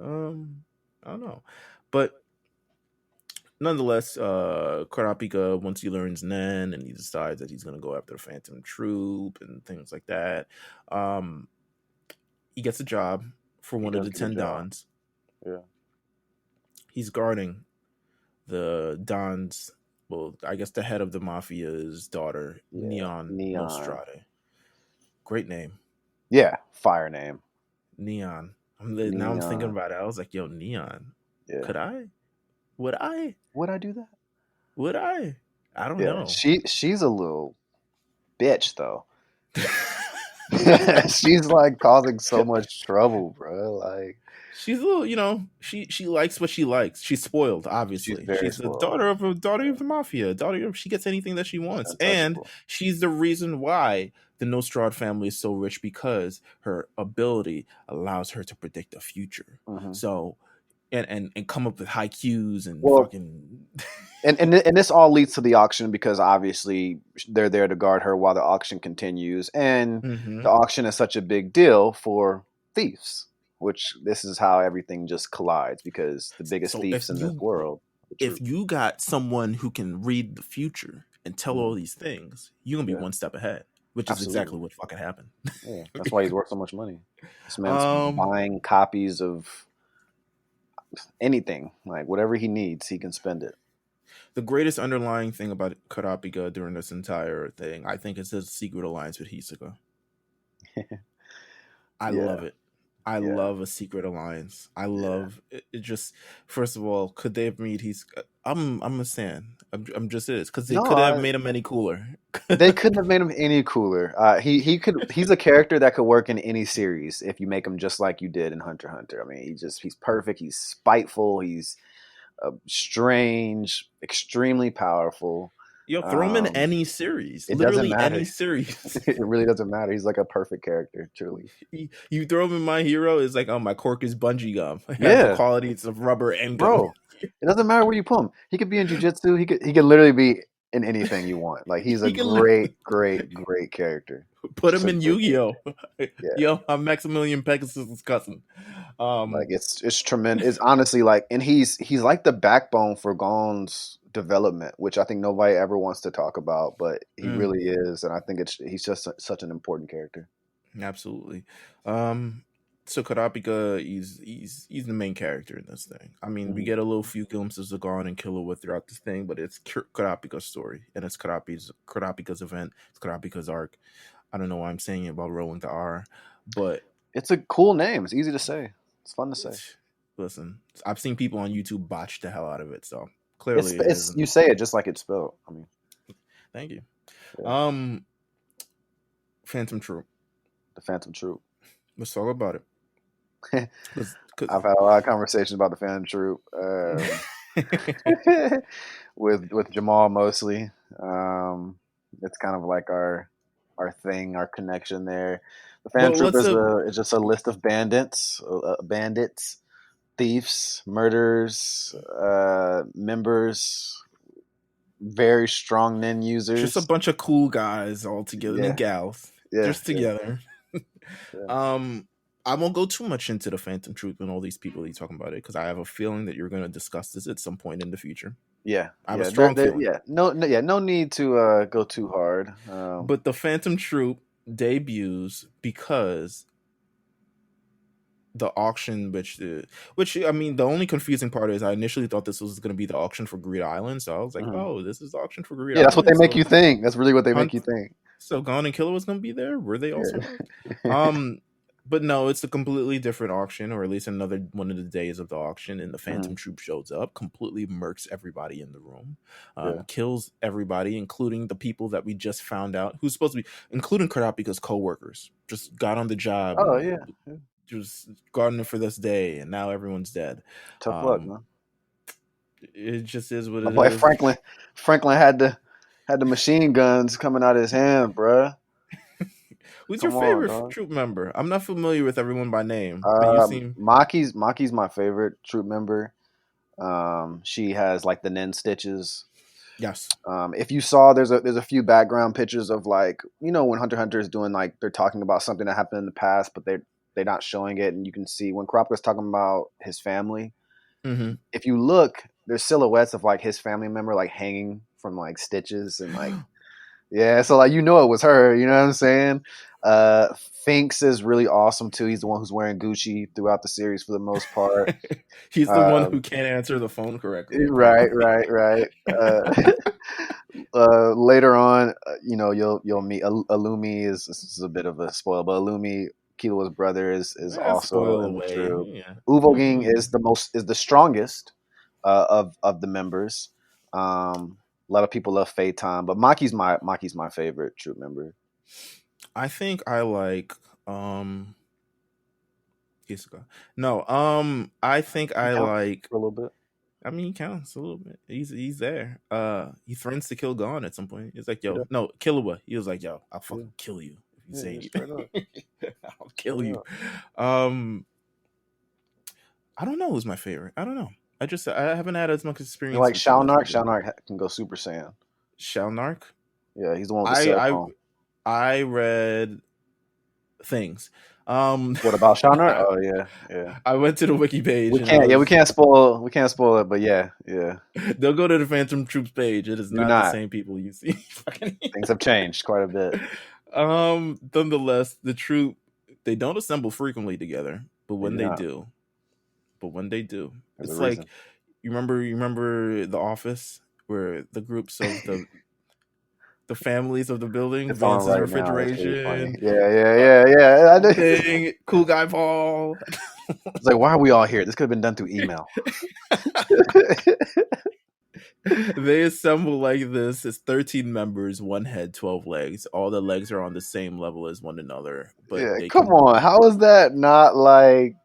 I don't know, but nonetheless, Kurapika, once he learns Nen and he decides that he's gonna go after the Phantom Troupe and things like that, um, he gets a job for He one of does the get a 10 job. Dons. Yeah. He's guarding the Dons. Well, I guess the head of the mafia's daughter, Yeah. Neon Neon. Nostrade. Great name. Yeah. Fire name. Neon. Now I'm thinking about it. I was like, yo, Neon. Yeah. Would I? Would I do that? Would I? I don't Yeah. know. She's a little bitch though. She's like causing so much trouble, bro. Like She's a little, she likes what she likes. She's spoiled, she's obviously. very She's the spoiled. daughter of the mafia. She gets anything that she She's wants. And untouchable. she's the reason why the Nostrad family is so rich because her ability allows her to predict the future. Mm-hmm. So and come up with high cues and Well, fucking and this all leads to the auction because obviously they're there to guard her while the auction continues, and Mhm. the auction is such a big deal for thieves, which this is how everything just collides because the biggest So thieves in this world, the if truth. you got someone who can read the future and tell all Mhm. these things, you're gonna be Yeah, one step ahead, which is exactly absolutely. what fucking happened. Yeah, that's why he's worth so much money. This man's um, buying copies of anything, like whatever he needs, he can spend it. the greatest underlying thing about Kurapika during this entire thing, I think, is his secret alliance with Hisoka. I Yeah, love it. I yeah. love a secret alliance. I Yeah. love it. It just, first of all, could they have made he's? I'm a stan. I'm just is because they No, could have made him any cooler. they couldn't have made him any cooler. He's a character that could work in any series if you make him just like you did in Hunter x Hunter. I mean, he's perfect. He's spiteful. He's strange, extremely powerful. Yo, throw him in any series, It doesn't literally matter. any series. It really doesn't matter. He's like a perfect character, truly. You throw him in My Hero, it's like, oh, my cork is bungee gum. It has the Yeah, qualities of rubber and gum. bro. It doesn't matter where you put him. He could be in jujitsu. He could literally be in anything you want. Like he's a He can literally great character. put Just him a in great Yu-Gi-Oh. Yeah. Yo, I'm Maximilian Pegasus' cousin. Like it's tremendous. It's honestly like, and he's like the backbone for Gon's development, which I think nobody ever wants to talk about, but he really is, and I think he's just such an important character. Absolutely. So Kurapika, he's the main character in this thing. I mean, we get a little few glimpses of Gon and Killua throughout this thing, but it's Kurapika's story, and it's Kurapika's event. It's Kurapika's arc. I don't know why I'm saying it about rolling the R, but It's a cool name. It's easy to say. It's fun to say. Listen, I've seen people on YouTube botch the hell out of it, so It's clearly it it's isn't. you say it just like it's spelled. I mean, Thank you. yeah, Um, Phantom Troupe. the Phantom Troop. Let's talk about it. Cause I've had a lot of conversations about the Phantom Troop with Jamal mostly. It's kind of like our thing, our connection there. The Phantom well, Troop let's is just a list of bandits, thieves, murderers, members, very strong nin just a users. bunch of cool guys all together and Yeah, gals yeah, just yeah, together. yeah. um, I won't go too much into the Phantom Troupe and all these people you talking about it because I have a feeling that you're going to discuss this at some point in the future. Yeah, I have a yeah, strong feeling. yeah. No need to go too hard. But the Phantom Troupe debuts because the auction, which I mean, the only confusing part is I initially thought this was going to be the auction for Greed Island, so I was like, Mhm. oh, this is the auction for Greed Yeah, that's what they Island. make So you think. That's really what they make Hunt, you think. so Gon and Killer was going to be there. Were they also not? Yeah. But no, it's a completely different auction, or at least another one of the days of the auction. And the Phantom Mhm. Troop shows up, completely murks everybody in the room, Yeah. kills everybody, including the people that we just found out who's supposed to be, including Kurapika's co-workers, just got on the job Oh and yeah. Yeah. just gardening for this day, and now everyone's dead. Tough luck, Um, man. it just is what My it boy is. Franklin had the machine guns coming out of his hand, bruh. Who's your Come on, favorite dog. troop member? I'm not familiar with everyone by name, but you seem Maki's my favorite troop member. She has like the nin stitches. yes. If you saw, there's a few background pictures of like when Hunter x Hunter is doing like they're talking about something that happened in the past, but they're not showing it, and you can see when Kurapika's talking about his family. Mm-hmm. If you look, there's silhouettes of like his family member like hanging from like stitches and like yeah, so like it was her. You know what I'm saying? Finks is really awesome too. He's the one who's wearing Gucci throughout the series for the most part. He's the one who Um, can't answer the phone correctly, right, apparently. right, right. Later on, you'll meet Alumi. This is a bit of a spoil, but Alumi, Kilo's brother, is also Spoil in the away. troop. Yeah. Uvoging is the strongest of the members. A lot of people love Phaeton, but Maki's my favorite troop member. I think I like Kisuga. No, I think He I counts like for a little bit. I mean he counts a little bit. He's there. He threatens to kill Gon at some point. He's like, Yeah, yo, no, Killua. He was like, yo, I'll yeah, fucking kill you if you yeah, say yeah, anything. straight up, I'll kill straight you. up. Um I don't know who's my favorite. I don't know. I haven't had as much You experience like with them as Shalnark? people. Shalnark can go Super Saiyan. Shalnark. Yeah, he's the one with the I cell I phone. I read things. What about Shalnark? Oh yeah, yeah. I went to the wiki page We and I can't. Yeah, was we can't spoil it. But yeah, yeah. they'll go to the Phantom Troops page. It is Do not the not. same people you see. Things have changed quite a bit. Nonetheless, the troop they don't assemble frequently together, but They when do they not. do, There's a it's like reason. you remember The Office where the groups of the families of the building, It's on Vance's right now. It's really funny. refrigeration, Yeah, yeah, uh, yeah, yeah. I did. thing, cool guy Paul. It's like, why are we all here? This could have been done through email. They assemble like this. It's 13 members, one head, 12 legs. All the legs are on the same level as one another, but Yeah, they come can. on. How is that not like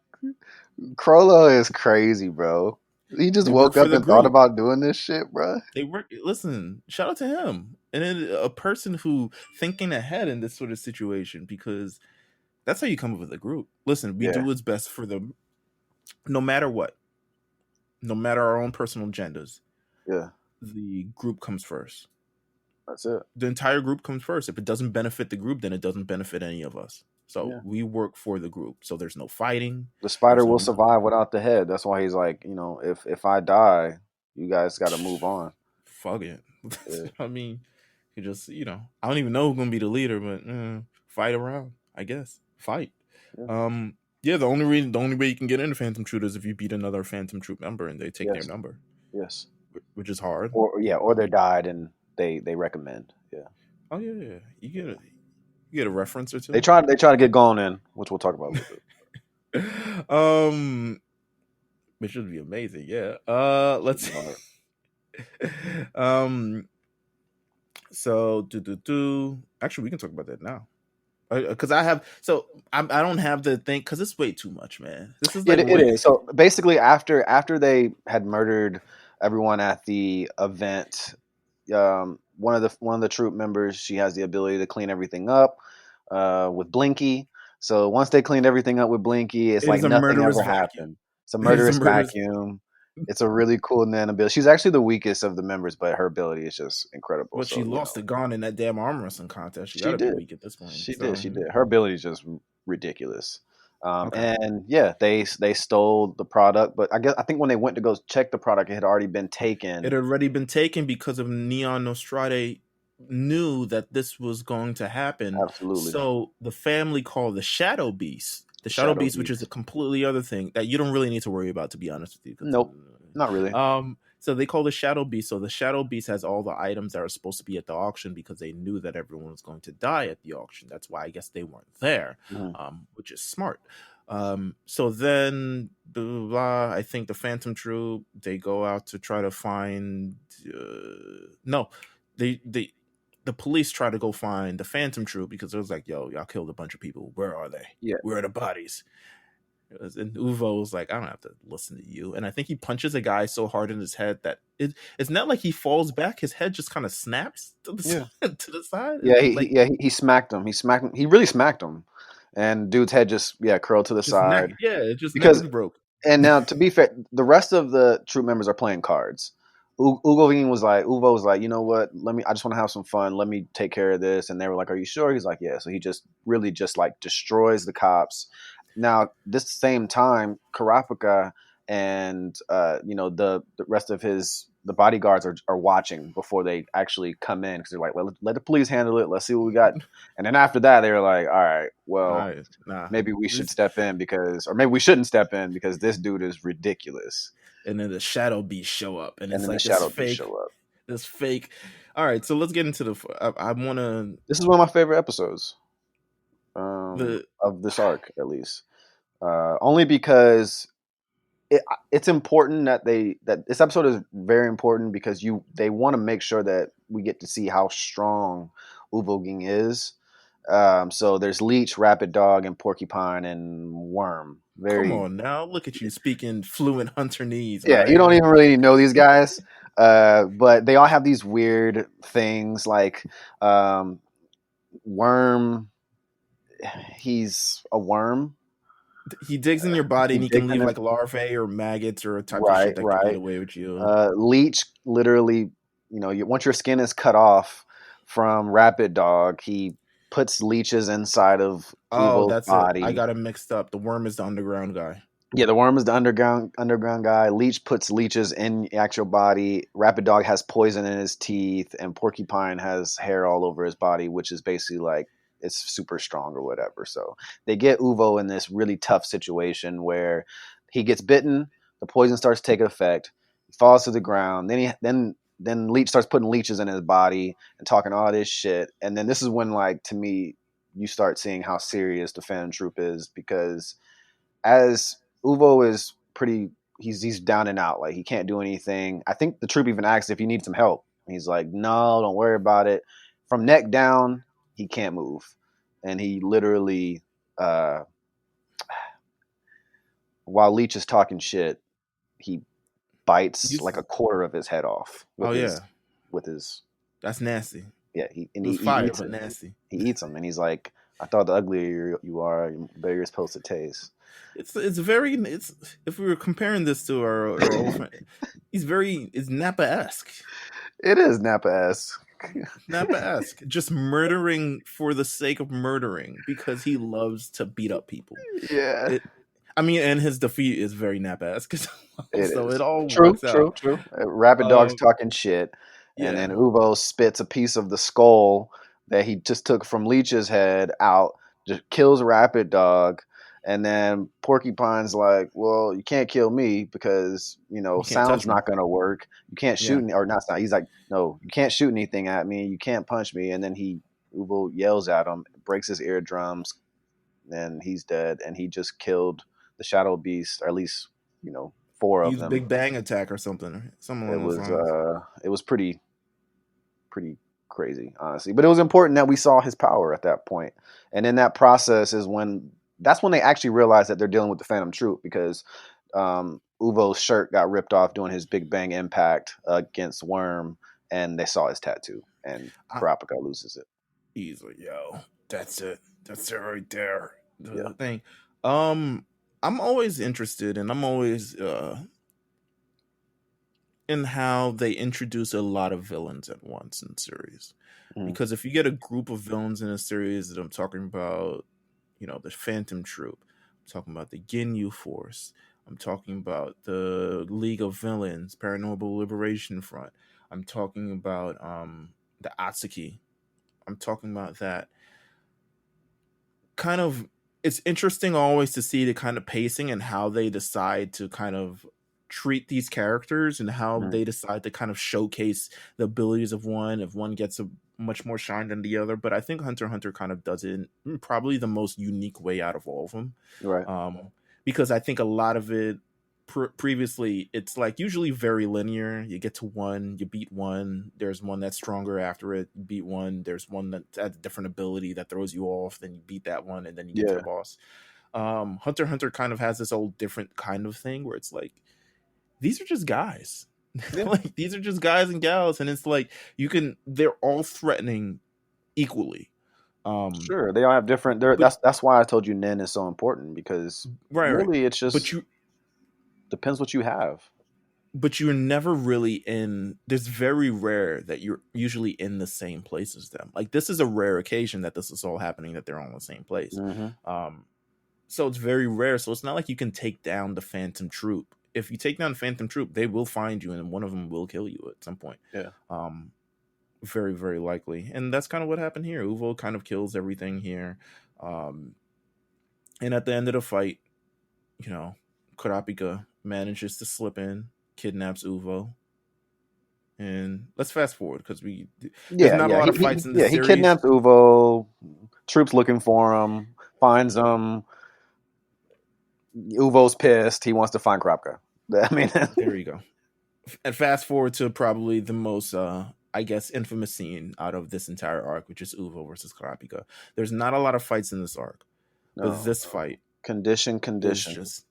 Crollo is crazy, bro? He just They work woke for up the and thought group. about doing this shit, bro. They work. Listen, shout out to him and then a person who thinking ahead in this sort of situation because that's how you come up with a group. Listen, we do Yeah, what's best for them, no matter what, no matter our own personal agendas. yeah. The group comes first. That's it. The entire group comes first. If it doesn't benefit the group, then it doesn't benefit any of us. So Yeah. we work for the group. So there's no fighting. The spider There's no will nothing. survive without the head. That's why he's like, if I die, you guys got to move on. Fuck it. Yeah. I mean, you just I don't even know who's gonna be the leader, but fight around. I guess fight. Yeah. Yeah. The only way you can get into Phantom Troop is if you beat another Phantom Troop member and they take their Yes. number, Yes. which is hard. Or they died and they recommend. Yeah. Oh yeah. You get a reference or They two. try to get going in, which we'll talk about a little bit. which would be amazing. Yeah. Should Let's be hard. um so do actually we can talk about that now. Because I don't have the thing because it's way too much, man. This is like It way is. So basically, after they had murdered everyone at the event, one of the troop members, she has the ability to clean everything up with Blinky. So once they cleaned everything up with Blinky, it's it like is a nothing murderous ever vacuum. happened. It's a It is a murderous murderous. vacuum. It's a really cool nan ability. She's actually the weakest of the members, but her ability is just incredible. But she So lost to Gone in that damn arm wrestling contest. She got she to be did. weak at this point. She did. So She did. Her ability is just ridiculous. okay, And yeah, they stole the product, but I think when they went to go check the product, it had already been it taken. had already been taken because of Neon Nostrade knew that this was going to happen. Absolutely, So the family called the Shadow Beast. The Shadow Shadow Beast, which is a Beast. completely other thing that you don't really need to worry about, to be honest with you. Nope, not really. So they call the Shadow Beast. So the Shadow Beast has all the items that are supposed to be at the auction because they knew that everyone was going to die at the auction. That's why I guess they weren't there, Mhm. which is smart. So then, I think the Phantom Troupe, they go out to try to find. No, they the police try to go find the Phantom Troupe because it was like, yo, y'all killed a bunch of people. Where are they? Yeah, Where are the bodies? And Uvo was like, I don't have to listen to you. And I think he punches a guy so hard in his head that it's not like he falls back. His head just kind of snaps to the yeah, side, to the side. yeah. Like He smacked him. He smacked him. He really smacked him, and dude's head just curled to the just neck. side Yeah, just neck because. is broke. And now, to be fair, the rest of the troop members are playing cards. Uvo was like, you know what? I just want to have some fun. Let me take care of this. And they were like, are you sure? He's like, yeah. So he just really just like destroys the cops. Now, this same time, Kurapika and the rest of the bodyguards are watching before they actually come in because they're like, let the police handle it. Let's see what we got. And then after that, they were like, all right, well, Nah. maybe we should step in or maybe we shouldn't step in because this dude is ridiculous. And then the Shadow Beast show up, and And it's then the like this Shadow Beast fake, show up. this fake. All right, so let's get into the. I want to This is one of my favorite episodes the of this arc, at least. Only because it's important that this episode is very important because they want to make sure that we get to see how strong Uvoging is. So there's Leech, Rapid Dog, and Porcupine and Worm. come Very on now, look at you speaking fluent Hunter-nese. Yeah, you don't even really know these guys, but they all have these weird things like Worm. He's a worm. He digs in your body He and he can digs in leave it. like larvae or maggots or types of Right, shit that can get right. away with you. Leech literally, once your skin is cut off from Rapid Dog, he puts leeches inside of Oh, Uvo's that's it. I body. got it mixed up. The worm is the underground guy. Yeah, the worm is the underground guy. Leech puts leeches in the actual body. Rapid Dog has poison in his teeth, and Porcupine has hair all over his body, which is basically like it's super strong or whatever. So they get Uvo in this really tough situation where he gets bitten, the poison starts taking effect, he falls to the ground, then Leech starts putting leeches in his body and talking all this shit. And then this is when, like, to me, you start seeing how serious the Phantom Troupe is because as Uvo is pretty, he's down and out. Like he can't do anything. I think the troop even asked if he needs some help. And he's like, no, don't worry about it. From neck down, he can't move, and he literally, while Leech is talking shit, he bites like a quarter of his head off Oh yeah, with his that's nasty. yeah. It was He fire, eats but it. nasty. He eats them, and he's like, I thought the uglier you are, the better you're supposed to taste. It's very it's if we were comparing this to our old friend, it's Nappa-esque. It is Nappa-esque. Nappa-esque, just murdering for the sake of murdering because he loves to beat up people. Yeah. I mean, and his defeat is very Nappa-esque, It so is it all true, works out. true. Rapid Dog's talking shit, and Yeah, then Uvo spits a piece of the skull that he just took from Leech's head out, just kills Rapid Dog, and then Porcupine's like, "Well, you can't kill me because you can't sound's touch me. not gonna work. You can't shoot Yeah, or not. He's like, no, you can't shoot anything at me. You can't punch me." And then Uvo yells at him, breaks his eardrums, and he's dead. And he just killed the Shadow Beast, or at least 4 of Use Big them. Bang attack or something along those lines. It was pretty crazy, honestly. But it was important that we saw his power at that point. And in that process is when that's when they actually realized that they're dealing with the Phantom Troupe, because Uvo's shirt got ripped off doing his Big Bang impact against Worm, and they saw his tattoo, and Kurapika loses it. Easily, yo. That's it. That's it right there. The Yeah. thing. I'm always interested, and I'm always in how they introduce a lot of villains at once in series. Because if you get a group of villains in a series that I'm talking about, the Phantom Troupe, I'm talking about the Ginyu Force, I'm talking about the League of Villains, Paranormal Liberation Front, I'm talking about the Atsuki, I'm talking about that. Kind of, it's interesting always to see the kind of pacing and how they decide to kind of treat these characters and how they decide to kind of showcase the abilities of one, if one gets a much more shine than the other. But I think Hunter x Hunter kind of does it in probably the most unique way out of all of them. Right. Because I think a lot of it previously, it's like usually very linear. You get to one, you beat one, there's one that's stronger after it, you beat one, there's one that has a different ability that throws you off, then you beat that one, and then you get to the boss. Hunter x Hunter kind of has this whole different kind of thing where it's like, these are just guys. Like, these are just guys and gals, and it's like they're all threatening equally. Sure, they all have different. That's why I told you Nen is so important, because really it's just depends what you have. But you're never really in. There's very rare that you're usually in the same place as them. Like, this is a rare occasion that this is all happening, that they're all in the same place. So it's very rare. So it's not like you can take down the Phantom Troupe. If you take down the Phantom Troupe, they will find you, and one of them will kill you at some point. Yeah. Very, very likely. And that's kind of what happened here. Uvo kind of kills everything here. And at the end of the fight, Kurapika manages to slip in, kidnaps Uvo. And let's fast forward, because there's not a lot of fights in this series. He kidnaps Uvo. Troops looking for him, finds him. Uvo's pissed. He wants to find Kurapika. I mean, there you go. And fast forward to probably the most, I guess, infamous scene out of this entire arc, which is Uvo versus Kurapika. There's not a lot of fights in this arc, but this fight, condition. It's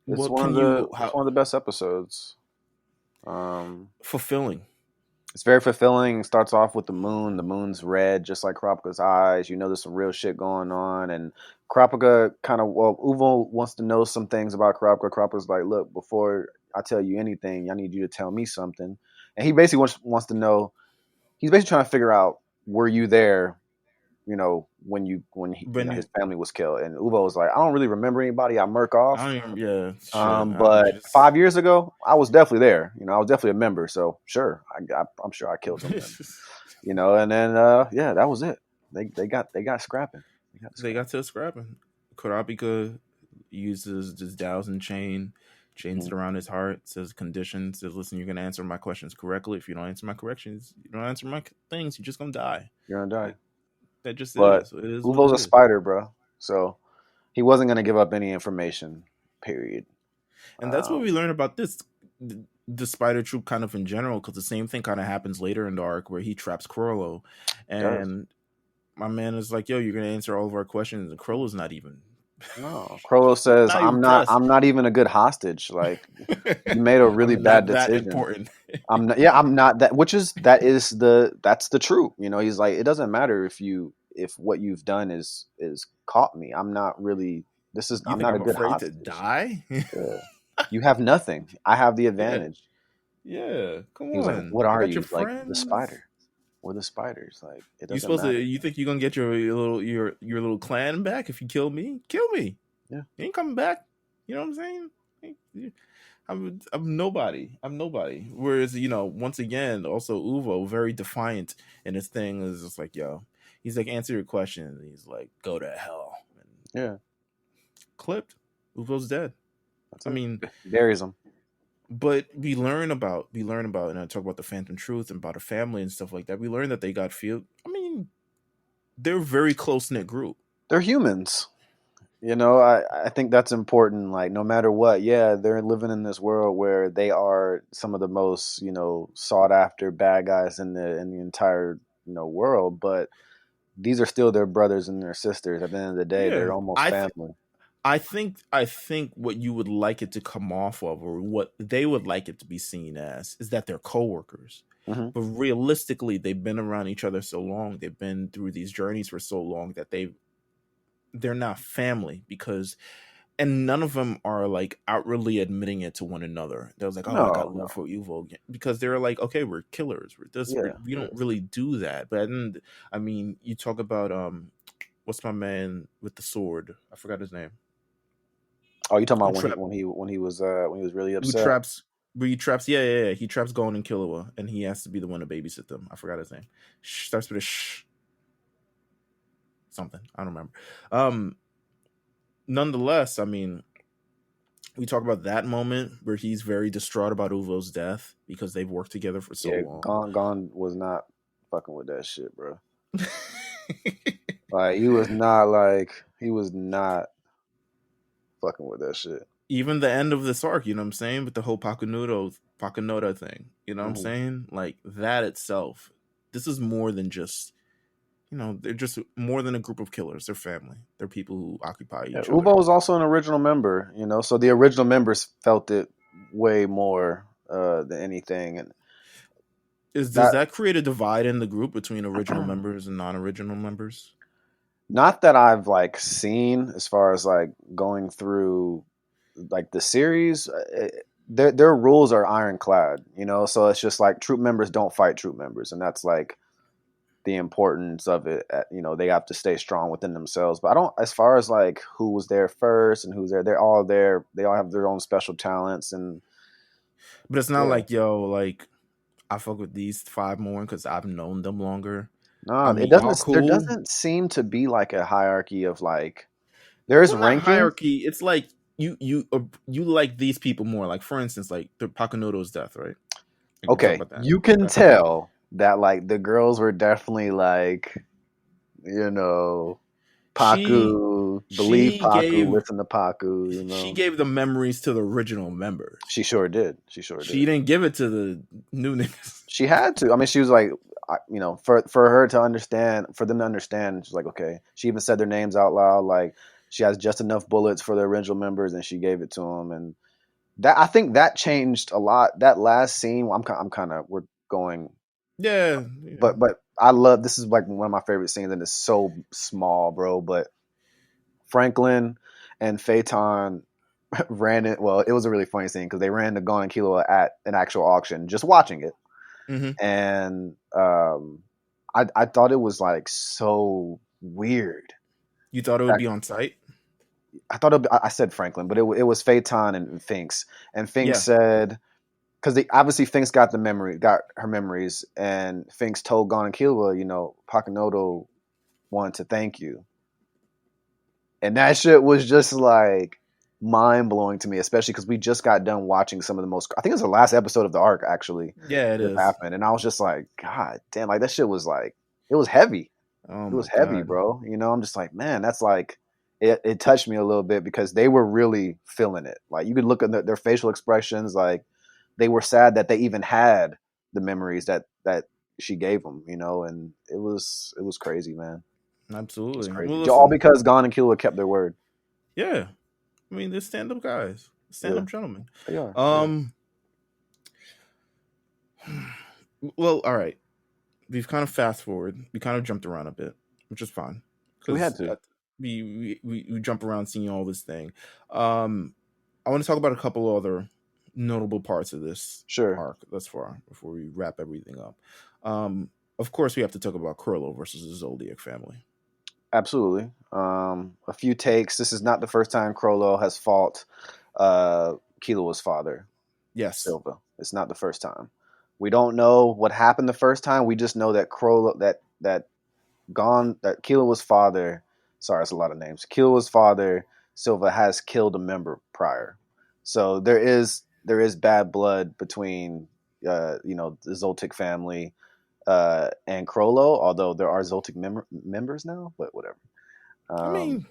one of the best episodes. Fulfilling. It's very fulfilling. It starts off with the moon. The moon's red, just like Kurapika's eyes. There's some real shit going on. And Kurapika Uvo wants to know some things about Kurapika. Kurapika's like, look, before I tell you anything, I need you to tell me something. And he basically wants to know. He's basically trying to figure out, were you there, when his family was killed? And Uvo was like, I don't really remember anybody. I murk off. But 5 years ago, I was definitely there. I was definitely a member. So sure, I'm sure I killed them. And then that was it. They got scrapping. They got to scrapping. Kurapika uses this dowsing chains it around his heart, says conditions, says, listen, you're going to answer my questions correctly. If you don't answer my questions, you don't answer my things, you're just going to die. You're going to die. That just is. Uvo's a spider, bro. So he wasn't going to give up any information, period. And that's what we learn about the Spider Troupe kind of in general, because the same thing kind of happens later in the arc where he traps Chrollo. And my man is like, yo, you're going to answer all of our questions. And Chrollo's not even... No, Chrollo says, I'm not even a good hostage. Like, you made a really bad decision. That important. I'm not that, that's the truth. He's like, it doesn't matter if what you've done is caught me. I'm not really, I'm not a good hostage. To die? You have nothing. I have the advantage. Yeah. Come on. He was like, what are you? Like, the spider. We're the spiders. Like, it doesn't matter. You think you're gonna get your little clan back if you kill me? Kill me. Yeah. You ain't coming back. You know what I'm saying? I'm nobody. Whereas, once again, also Uvo, very defiant in his thing, is just like, yo, he's like, answer your question. And he's like, go to hell. And clipped. Uvo's dead. buries him. But we learn about, and I talk about the Phantom Truth and about a family and stuff like that. We learn that they got they're a very close knit group. They're humans. I think that's important. Like, no matter what, yeah, they're living in this world where they are some of the most, sought after bad guys in the entire, world. But these are still their brothers and their sisters. At the end of the day, Yeah, they're almost I th- family. I think what you would like it to come off of, or what they would like it to be seen as, is that they're coworkers. Hmm. But realistically, they've been around each other so long, they've been through these journeys for so long that they're not family, because and none of them are like outwardly admitting it to one another. They was like, "Oh, I got No, love no, for evil," because they're like, "Okay, we're killers. We're this. yeah, We yeah. don't really do that." But then, I mean, you talk about what's my man with the sword? I forgot his name. Oh, you talking Who about when he trap? when he when he was really Who upset? traps? Where he traps? Yeah, yeah, yeah. He traps Gon and Killua, and he has to be the one to babysit them. I forgot his name. Starts with a something. I don't remember. Um, Nonetheless, I mean, we talk about that moment where he's very distraught about Uvo's death because they've worked together for so Yeah, long. Gon was not fucking with that shit, bro. Like he was not fucking with that shit. Even the end of this arc, you know what I'm saying, with the whole Pakunoda thing, you know what I'm Hmm. saying, like that itself. This is more than just, they're just more than a group of killers. They're family. They're people who occupy Yeah, each Uvo other. was also an original member, so the original members felt it way more than anything, and Does that that create a divide in the group between original members and non-original members? not that I've like seen as far as like going through like the series. Their rules are ironclad, so it's just like troop members don't fight troop members, and that's like the importance of it. They have to stay strong within themselves. But I don't, as far as like who was there first and who's there, they're all there. They all have their own special talents, and But it's not yeah, like, yo, like I fuck with these five more because I've known them longer. no, I it mean, y'all doesn't. There cool. doesn't seem to be like a hierarchy of like there is Well, not rankings. hierarchy. It's like you like these people more. Like, for instance, like the Pakunodo's death, right? Like, we talk Okay, about that. you can That's a biggie. tell that like the girls were definitely like you know She Paku, believe she Paku, gave listen to Paku. she gave the memories to the original members. She sure did. She sure She did. didn't give it to the new niggas. She had to. I mean, she was like, for her to understand, for them to understand, she's like, okay. She even said their names out loud. Like, she has just enough bullets for the original members, and she gave it to them. And that I think that changed a lot. That last scene, I'm kind of we're going, Yeah, but I love this is like one of my favorite scenes, and it's so small, bro. But Franklin and Phaeton ran it. Well, it was a really funny scene because they ran the Gon and Kilo at an actual auction, just watching it hmm and I thought it was like so weird. You thought it would That- be on site? I thought I said Franklin, but it was Phaeton and Finks, and Finks Yeah. said because they obviously Finks got her memories, and Finks told Gon and Killua, Pakinodo wanted to thank you, and that shit was just like mind blowing to me, especially because we just got done watching some of the most. I think it was the last episode of the arc actually. Yeah, it This is. happened, and I was just like, God damn, like that shit was like it was heavy. Oh It was my heavy, god. bro. I'm just like, man, that's like it touched me a little bit because they were really feeling it. Like you could look at their facial expressions, like they were sad that they even had the memories that she gave them, and it was crazy, man. It was Absolutely. Well, crazy. All listen. because Gon and Killua kept their word. Yeah. I mean, they're stand-up guys, Yeah, stand-up gentlemen. they are. They are. Um. Well, all right. We've kind of fast forward. We kind of jumped around a bit, which is fine We had because to. we jump around seeing all this thing. I want to talk about a couple other notable parts of this Sure. arc thus far before we wrap everything up. Of course, we have to talk about Kurlo versus the Zoldyck family. Absolutely. A few takes. This is not the first time Crollo has fought Killua's father, Yes. Silva. It's not the first time. We don't know what happened the first time. We just know that Crollo that Killua's father. Sorry, it's a lot of names. Killua's father Silva has killed a member prior, so there is bad blood between the Zoltic family and Crollo. Although there are Zoltic members now, but whatever. I mean,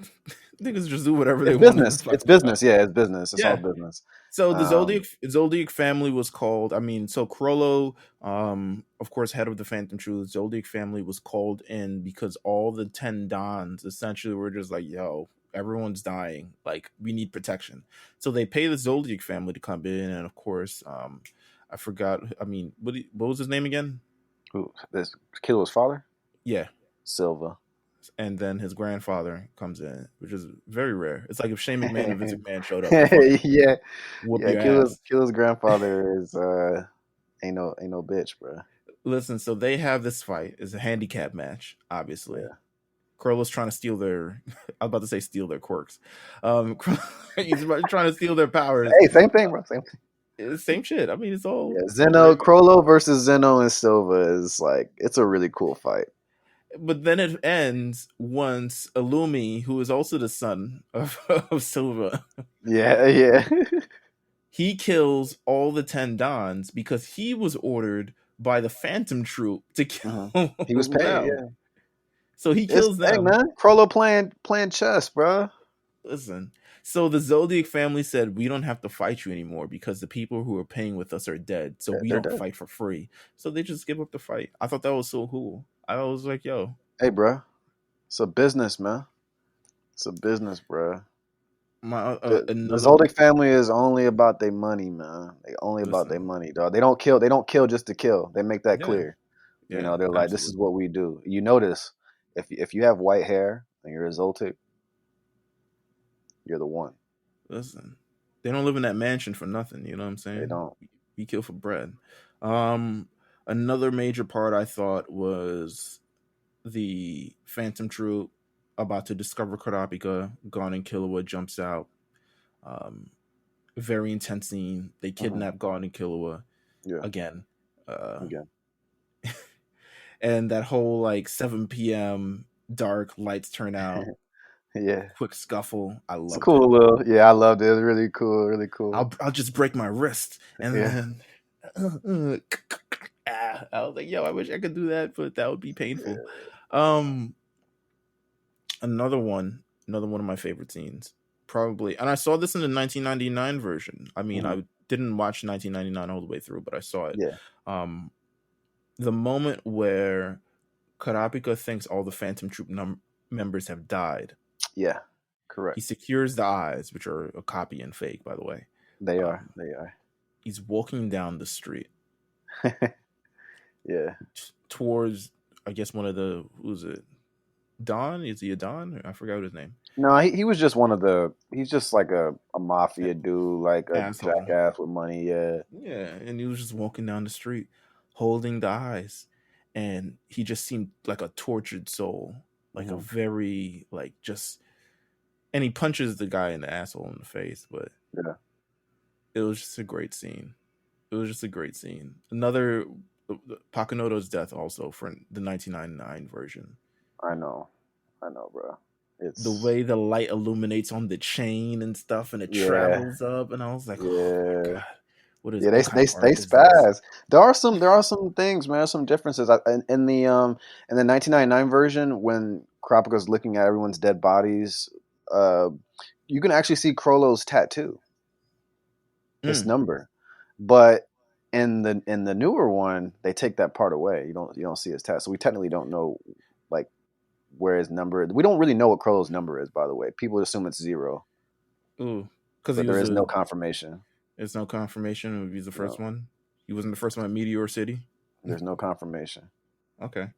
niggas just do whatever they It's want in this business. It's fucking show. business. Yeah, it's business. It's all Yeah. business. So the Um, Zodiac family was called. I mean, so Krollo, of course, head of the Phantom Troupe, the Zodiac family was called in because all the 10 Dons essentially were just like, "Yo, everyone's dying. Like, we need protection." So they pay the Zodiac family to come in, and of course, I forgot. I mean, what was his name again? who this Killer's father? Yeah, Silva. and then his grandfather comes in, which is very rare. It's like if Shane McMahon and Vince McMahon showed up to fucking Yeah, whoop yeah. your ass. Killer's grandfather is ain't no bitch, bro. Listen, so they have this fight. It's a handicap match, obviously. Yeah. Crowell's trying to steal their I was about to say steal their quirks. He's trying to steal their powers. Hey, same thing, bro. Same thing. It's same shit. I mean, it's all Yeah, Zeno great. Crollo versus Zeno and Silva is like it's a really cool fight. But then it ends once Illumi, who is also the son of Silva, Yeah, yeah. he kills all the 10 Dons because he was ordered by the Phantom Troupe to kill He was paid. them. Yeah. So he It's kills hey them. man, Crollo playing chess, bro. Listen, so the Zodiac family said we don't have to fight you anymore because the people who are paying with us are dead. So we They're don't dead. fight for free. So they just give up the fight. I thought that was so cool. I was like, yo, Hey, bro. It's a business, man. It's a business, bro. my The another Zoldyck family is only about their money, man. They only about their listen, money, dog. They don't kill. They don't kill just to kill. They make that yeah, clear. You yeah, know, they're like, this is absolutely. what we do. You notice if you have white hair and you're a Zoldyck, you're the one. Listen, they don't live in that mansion for nothing. You know what I'm They saying? don't. We kill for bread. Um, Another major part I thought was the Phantom Troupe about to discover Kurapika. Gon and Killua jumps out. Um, Very intense scene. They kidnap Gon and Killua Yeah. again. Again. And that whole like 7 p.m. dark lights turn out, Yeah. quick scuffle. I It's a loved it. cool little. Yeah, I loved it. It was really cool. Really cool. I'll just break my wrist and Yeah. then I was like, yo, I wish I could do that, but that would be painful. Another one of my favorite scenes, probably, and I saw this in the 1999 version. I mean, I didn't watch 1999 all the way through, but I saw it. Yeah. The moment where Kurapika thinks all the Phantom Troupe members have died. Yeah. Correct. He secures the eyes, which are a copy and fake, by the way. They are. They are. He's walking down the street. Yeah. Towards, I guess, one of the, who's it? Don? Is he a Don? I forgot his name. No, he was just one of the. He's just like a mafia dude, like a Asshole. jackass with money. Yeah. Yeah, and he was just walking down the street, holding the eyes, and he just seemed like a tortured soul, like a very like just. And he punches the guy in the asshole in the face, but yeah, it was just a great scene. Another Pakunoto's death also for the 1999 version. I know, bro. It's the way the light illuminates on the chain and stuff, and it travels up, and I was like, oh my god, what is? Yeah, they spaz. There are some things, man. Some differences in the 1999 version when Kurapika's looking at everyone's dead bodies. You can actually see Krollo's tattoo, his number, but in the newer one, they take that part away. You don't see his tattoo, so we technically don't know like where his number is. We don't really know what Krollo's number is, by the way. People assume it's 0. Ooh, because there is no confirmation. There's no confirmation. He's the first one. He wasn't the first one at Meteor City. There's no confirmation. Okay.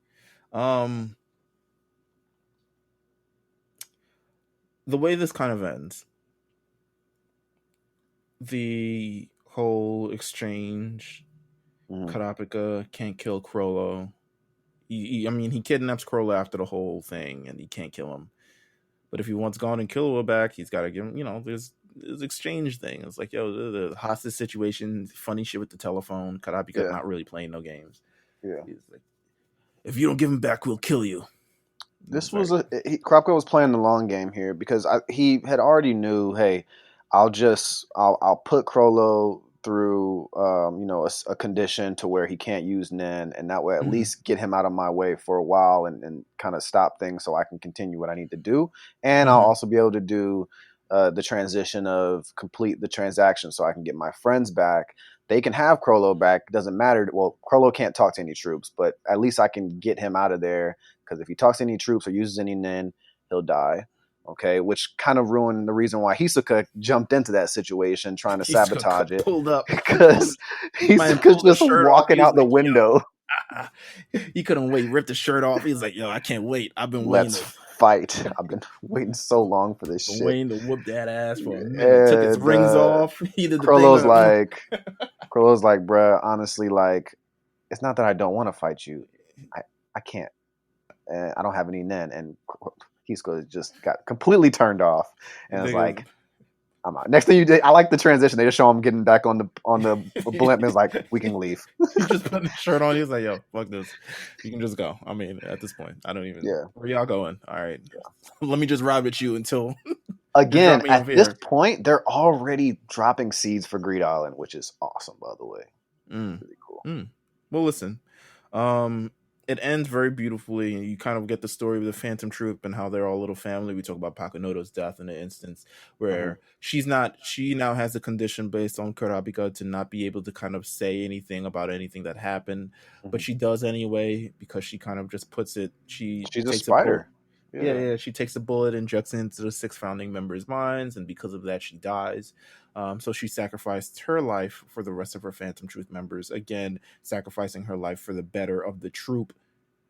The way this kind of ends, the whole exchange, Kurapika can't kill Krollo. He kidnaps Krollo after the whole thing, and he can't kill him. But if he wants Gon and Killua back, he's got to give him, there's exchange thing. It's like, yo, the hostage situation, funny shit with the telephone. Kurapika not really playing no games. Yeah. He's like, if you don't give him back, we'll kill you. This was Kurapika was playing the long game here because he had already knew, hey, I'll put Krollo through a condition to where he can't use Nen, and that way at Mhm. least get him out of my way for a while and kind of stop things so I can continue what I need to do, and I'll Mhm. also be able to do the transition of complete the transaction so I can get my friends back. They can have Krollo back. Doesn't matter. Well, Krollo can't talk to any troops, but at least I can get him out of there, because if he talks to any troops or uses any Nen, he'll die. Okay, which kind of ruined the reason why Hisoka jumped into that situation trying to He's just sabotage it, pulled up, because man, Hisoka's pulled the just shirt off. walking He's out the like, window. he couldn't wait. Ripped the shirt off. He's like, yo, I can't wait. I've been waiting Let's fight. I've been waiting so long for this shit. to whoop that ass for a minute. Took his And rings off. He did the thing. Krollo's like, bruh, honestly, like, it's not that I don't want to fight you. I can't. I don't have any Nen. And Hisoka just got completely turned off and was like, I'm out. Next thing you did, I like the transition. They just show him getting back on the blimp. And it's like, we can leave. He just put the shirt on. He's like, yo, fuck this. You can just go. I mean, at this point, I don't even. Yeah. Where y'all going? All right. Yeah. Let me just ride with you until. Again, at this point, they're already dropping seeds for Greed Island, which is awesome, by the way. Really cool. Well, listen. It ends very beautifully, and you kind of get the story of the Phantom Troupe and how they're all a little family. We talk about Pakunodo's death in the instance where she now has a condition based on Kurapika to not be able to kind of say anything about anything that happened, but she does anyway because she kind of just puts it. She's a spider. Yeah. She takes a bullet, injects it into the 6 founding members' minds, and because of that, she dies. So she sacrificed her life for the rest of her Phantom Troupe members. Again, sacrificing her life for the better of the troop.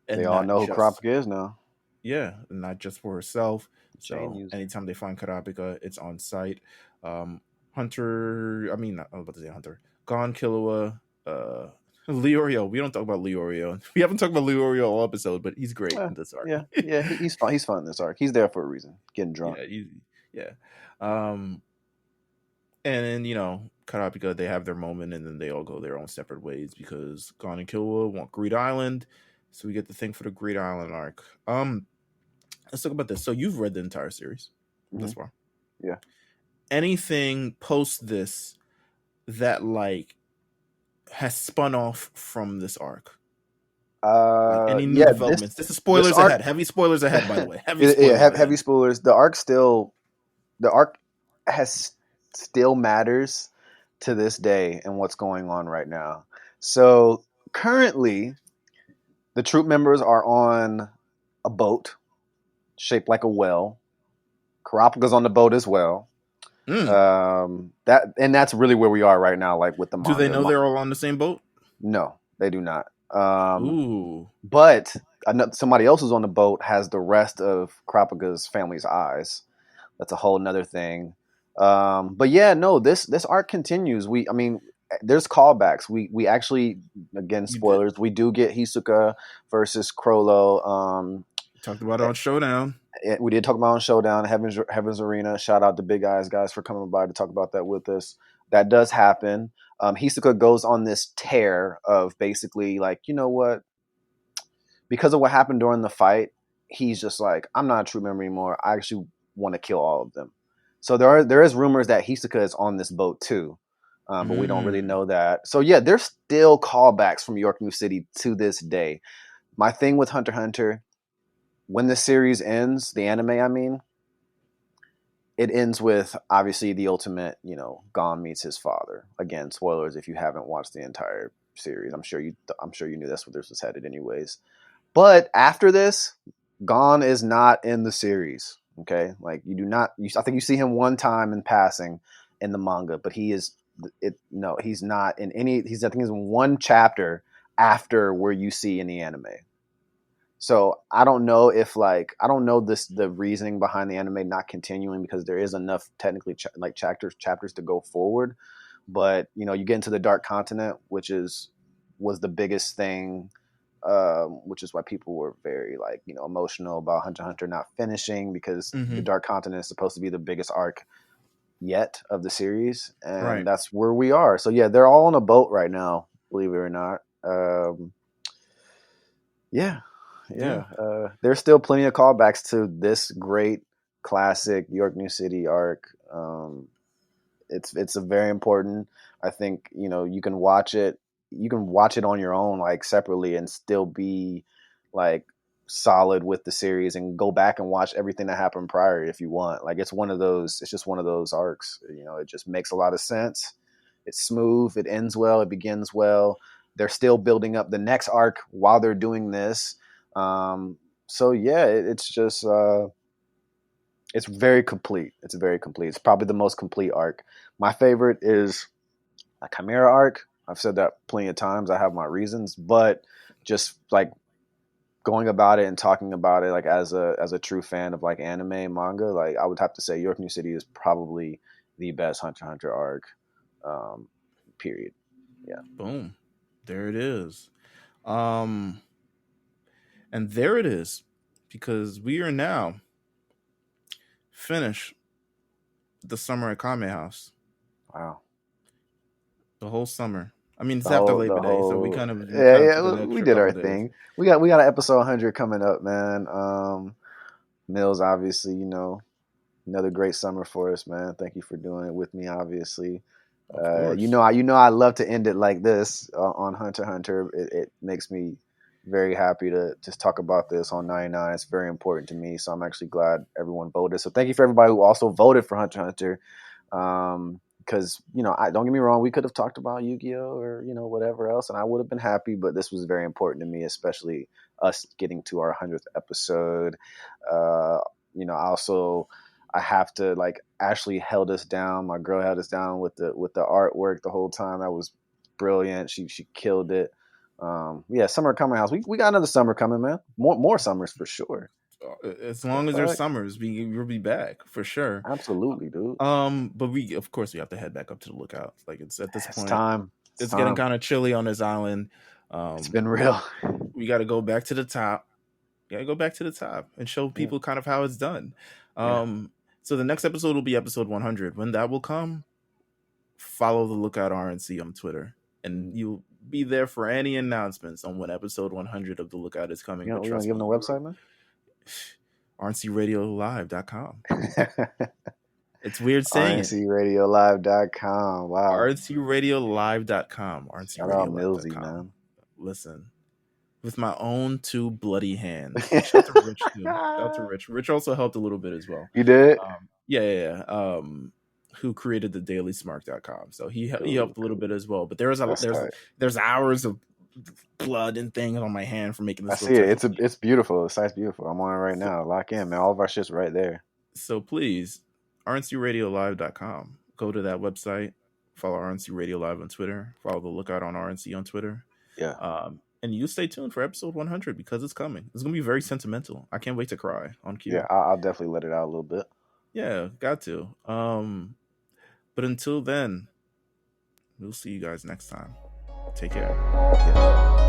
And they all know who Kurapika is now. Yeah, and not just for herself. So anytime they find Kurapika, it's on site. Hunter, I was about to say Hunter. Gon, Killua, Leorio. We don't talk about Leorio. We haven't talked about Leorio all episode, but he's great in this arc. Yeah, he's fun. He's fun in this arc. He's there for a reason. Getting drunk. Yeah. And then, Kurapika, they have their moment, and then they all go their own separate ways because Gon and Killua want Greed Island, so we get the thing for the Greed Island arc. Let's talk about this. So you've read the entire series thus far. Yeah. Anything post this that has spun off from this arc? Any new developments? This is spoilers ahead. Heavy spoilers ahead, by the way. Heavy spoilers. The arc has still matters to this day and what's going on right now. So currently, the troop members are on a boat shaped like a well. Kurapika's on the boat as well. That's really where we are right now. Like with the manga. Do they know they're all on the same boat? No, they do not. But somebody else who's on the boat has the rest of Kurapika's family's eyes. That's a whole nother thing. But yeah, no, this arc continues. There's callbacks. We actually, again, spoilers. We do get Hisoka versus Krollo. Talked about it on Showdown. We did talk about it on Showdown, Heaven's Arena. Shout out to Big Eyes guys for coming by to talk about that with us. That does happen. Hisoka goes on this tear of basically like, you know what? Because of what happened during the fight, he's just like, I'm not a true member anymore. I actually want to kill all of them. So there is rumors that Hisoka is on this boat too, but we don't really know that. So yeah, there's still callbacks from York New City to this day. My thing with Hunter x Hunter, when the series ends, the anime, it ends with obviously the ultimate, Gon meets his father. Again, spoilers if you haven't watched the entire series. I'm sure you knew that's where this was headed anyways. But after this, Gon is not in the series. Okay, like I think you see him one time in passing in the manga, but he's not in any. I think he's in one chapter after where you see in the anime. So I don't know if the reasoning behind the anime not continuing because there is enough technically chapters to go forward, but you get into the Dark Continent, which was the biggest thing. Which is why people were very emotional about Hunter x Hunter not finishing because the Dark Continent is supposed to be the biggest arc yet of the series, and that's where we are. So yeah, they're all on a boat right now, believe it or not. There's still plenty of callbacks to this great classic York New City arc. It's a very important I think, you can watch it. You can watch it on your own, like separately, and still be like solid with the series, and go back and watch everything that happened prior if you want. Like it's one of those. It's just one of those arcs. It just makes a lot of sense. It's smooth. It ends well. It begins well. They're still building up the next arc while they're doing this. So yeah, it's just it's very complete. It's very complete. It's probably the most complete arc. My favorite is a Chimera arc. I've said that plenty of times. I have my reasons, but just like going about it and talking about it, like as a true fan of like anime and manga, like I would have to say York New City is probably the best Hunter x Hunter arc. Period. Yeah. Boom. There it is. And there it is, because we are now finished the summer at Kame House. Wow. The whole summer. I mean, it's after Labor Day, so we kind of took an we extra did our couple days. thing. We got an episode 100 coming up, man. Meelz, obviously, another great summer for us, man. Thank you for doing it with me, obviously. Of course. I love to end it like this on Hunter x Hunter. It makes me very happy to just talk about this on 99. It's very important to me, so I'm actually glad everyone voted. So thank you for everybody who also voted for Hunter x Hunter. Because, don't get me wrong, we could have talked about Yu-Gi-Oh! Or, whatever else, and I would have been happy, but this was very important to me, especially us getting to our 100th episode. I have to, like, Ashley held us down. My girl held us down with the artwork the whole time. That was brilliant. She killed it. Summer coming house. We got another summer coming, man. More summers for sure. As long as there's summers, we'll be back for sure. Absolutely, dude. But we have to head back up to the Lookout. Like it's at this point, time. It's getting kind of chilly on this island. It's been real. We got to go back to the top. And show people kind of how it's done. So the next episode will be episode 100. When that will come, follow the Lookout RNC on Twitter, and you'll be there for any announcements on when episode 100 of the Lookout is coming. You want to give them the website, man? RNCRadiolive.com. It's weird saying RNCRadiolive.com. Wow. RNCRadiolive.com. Shout out Millsy, man. Listen, with my own two bloody hands. Shout out to Rich too. Shout out to Rich. Rich also helped a little bit as well. You did? Yeah. Who created the dailysmark.com. So he helped a little bit as well. But there's hours of blood and things on my hand for making this. I see it. It's beautiful. The site's beautiful. I'm on it right now. Lock in, man. All of our shit's right there. So please, RNCRadiolive.com. Go to that website. Follow RNC Radio Live on Twitter. Follow the Lookout on RNC on Twitter. Yeah. And you stay tuned for episode 100 because it's coming. It's gonna be very sentimental. I can't wait to cry on cue. Yeah, I'll definitely let it out a little bit. Yeah, got to. But until then, we'll see you guys next time. Take care. Yeah.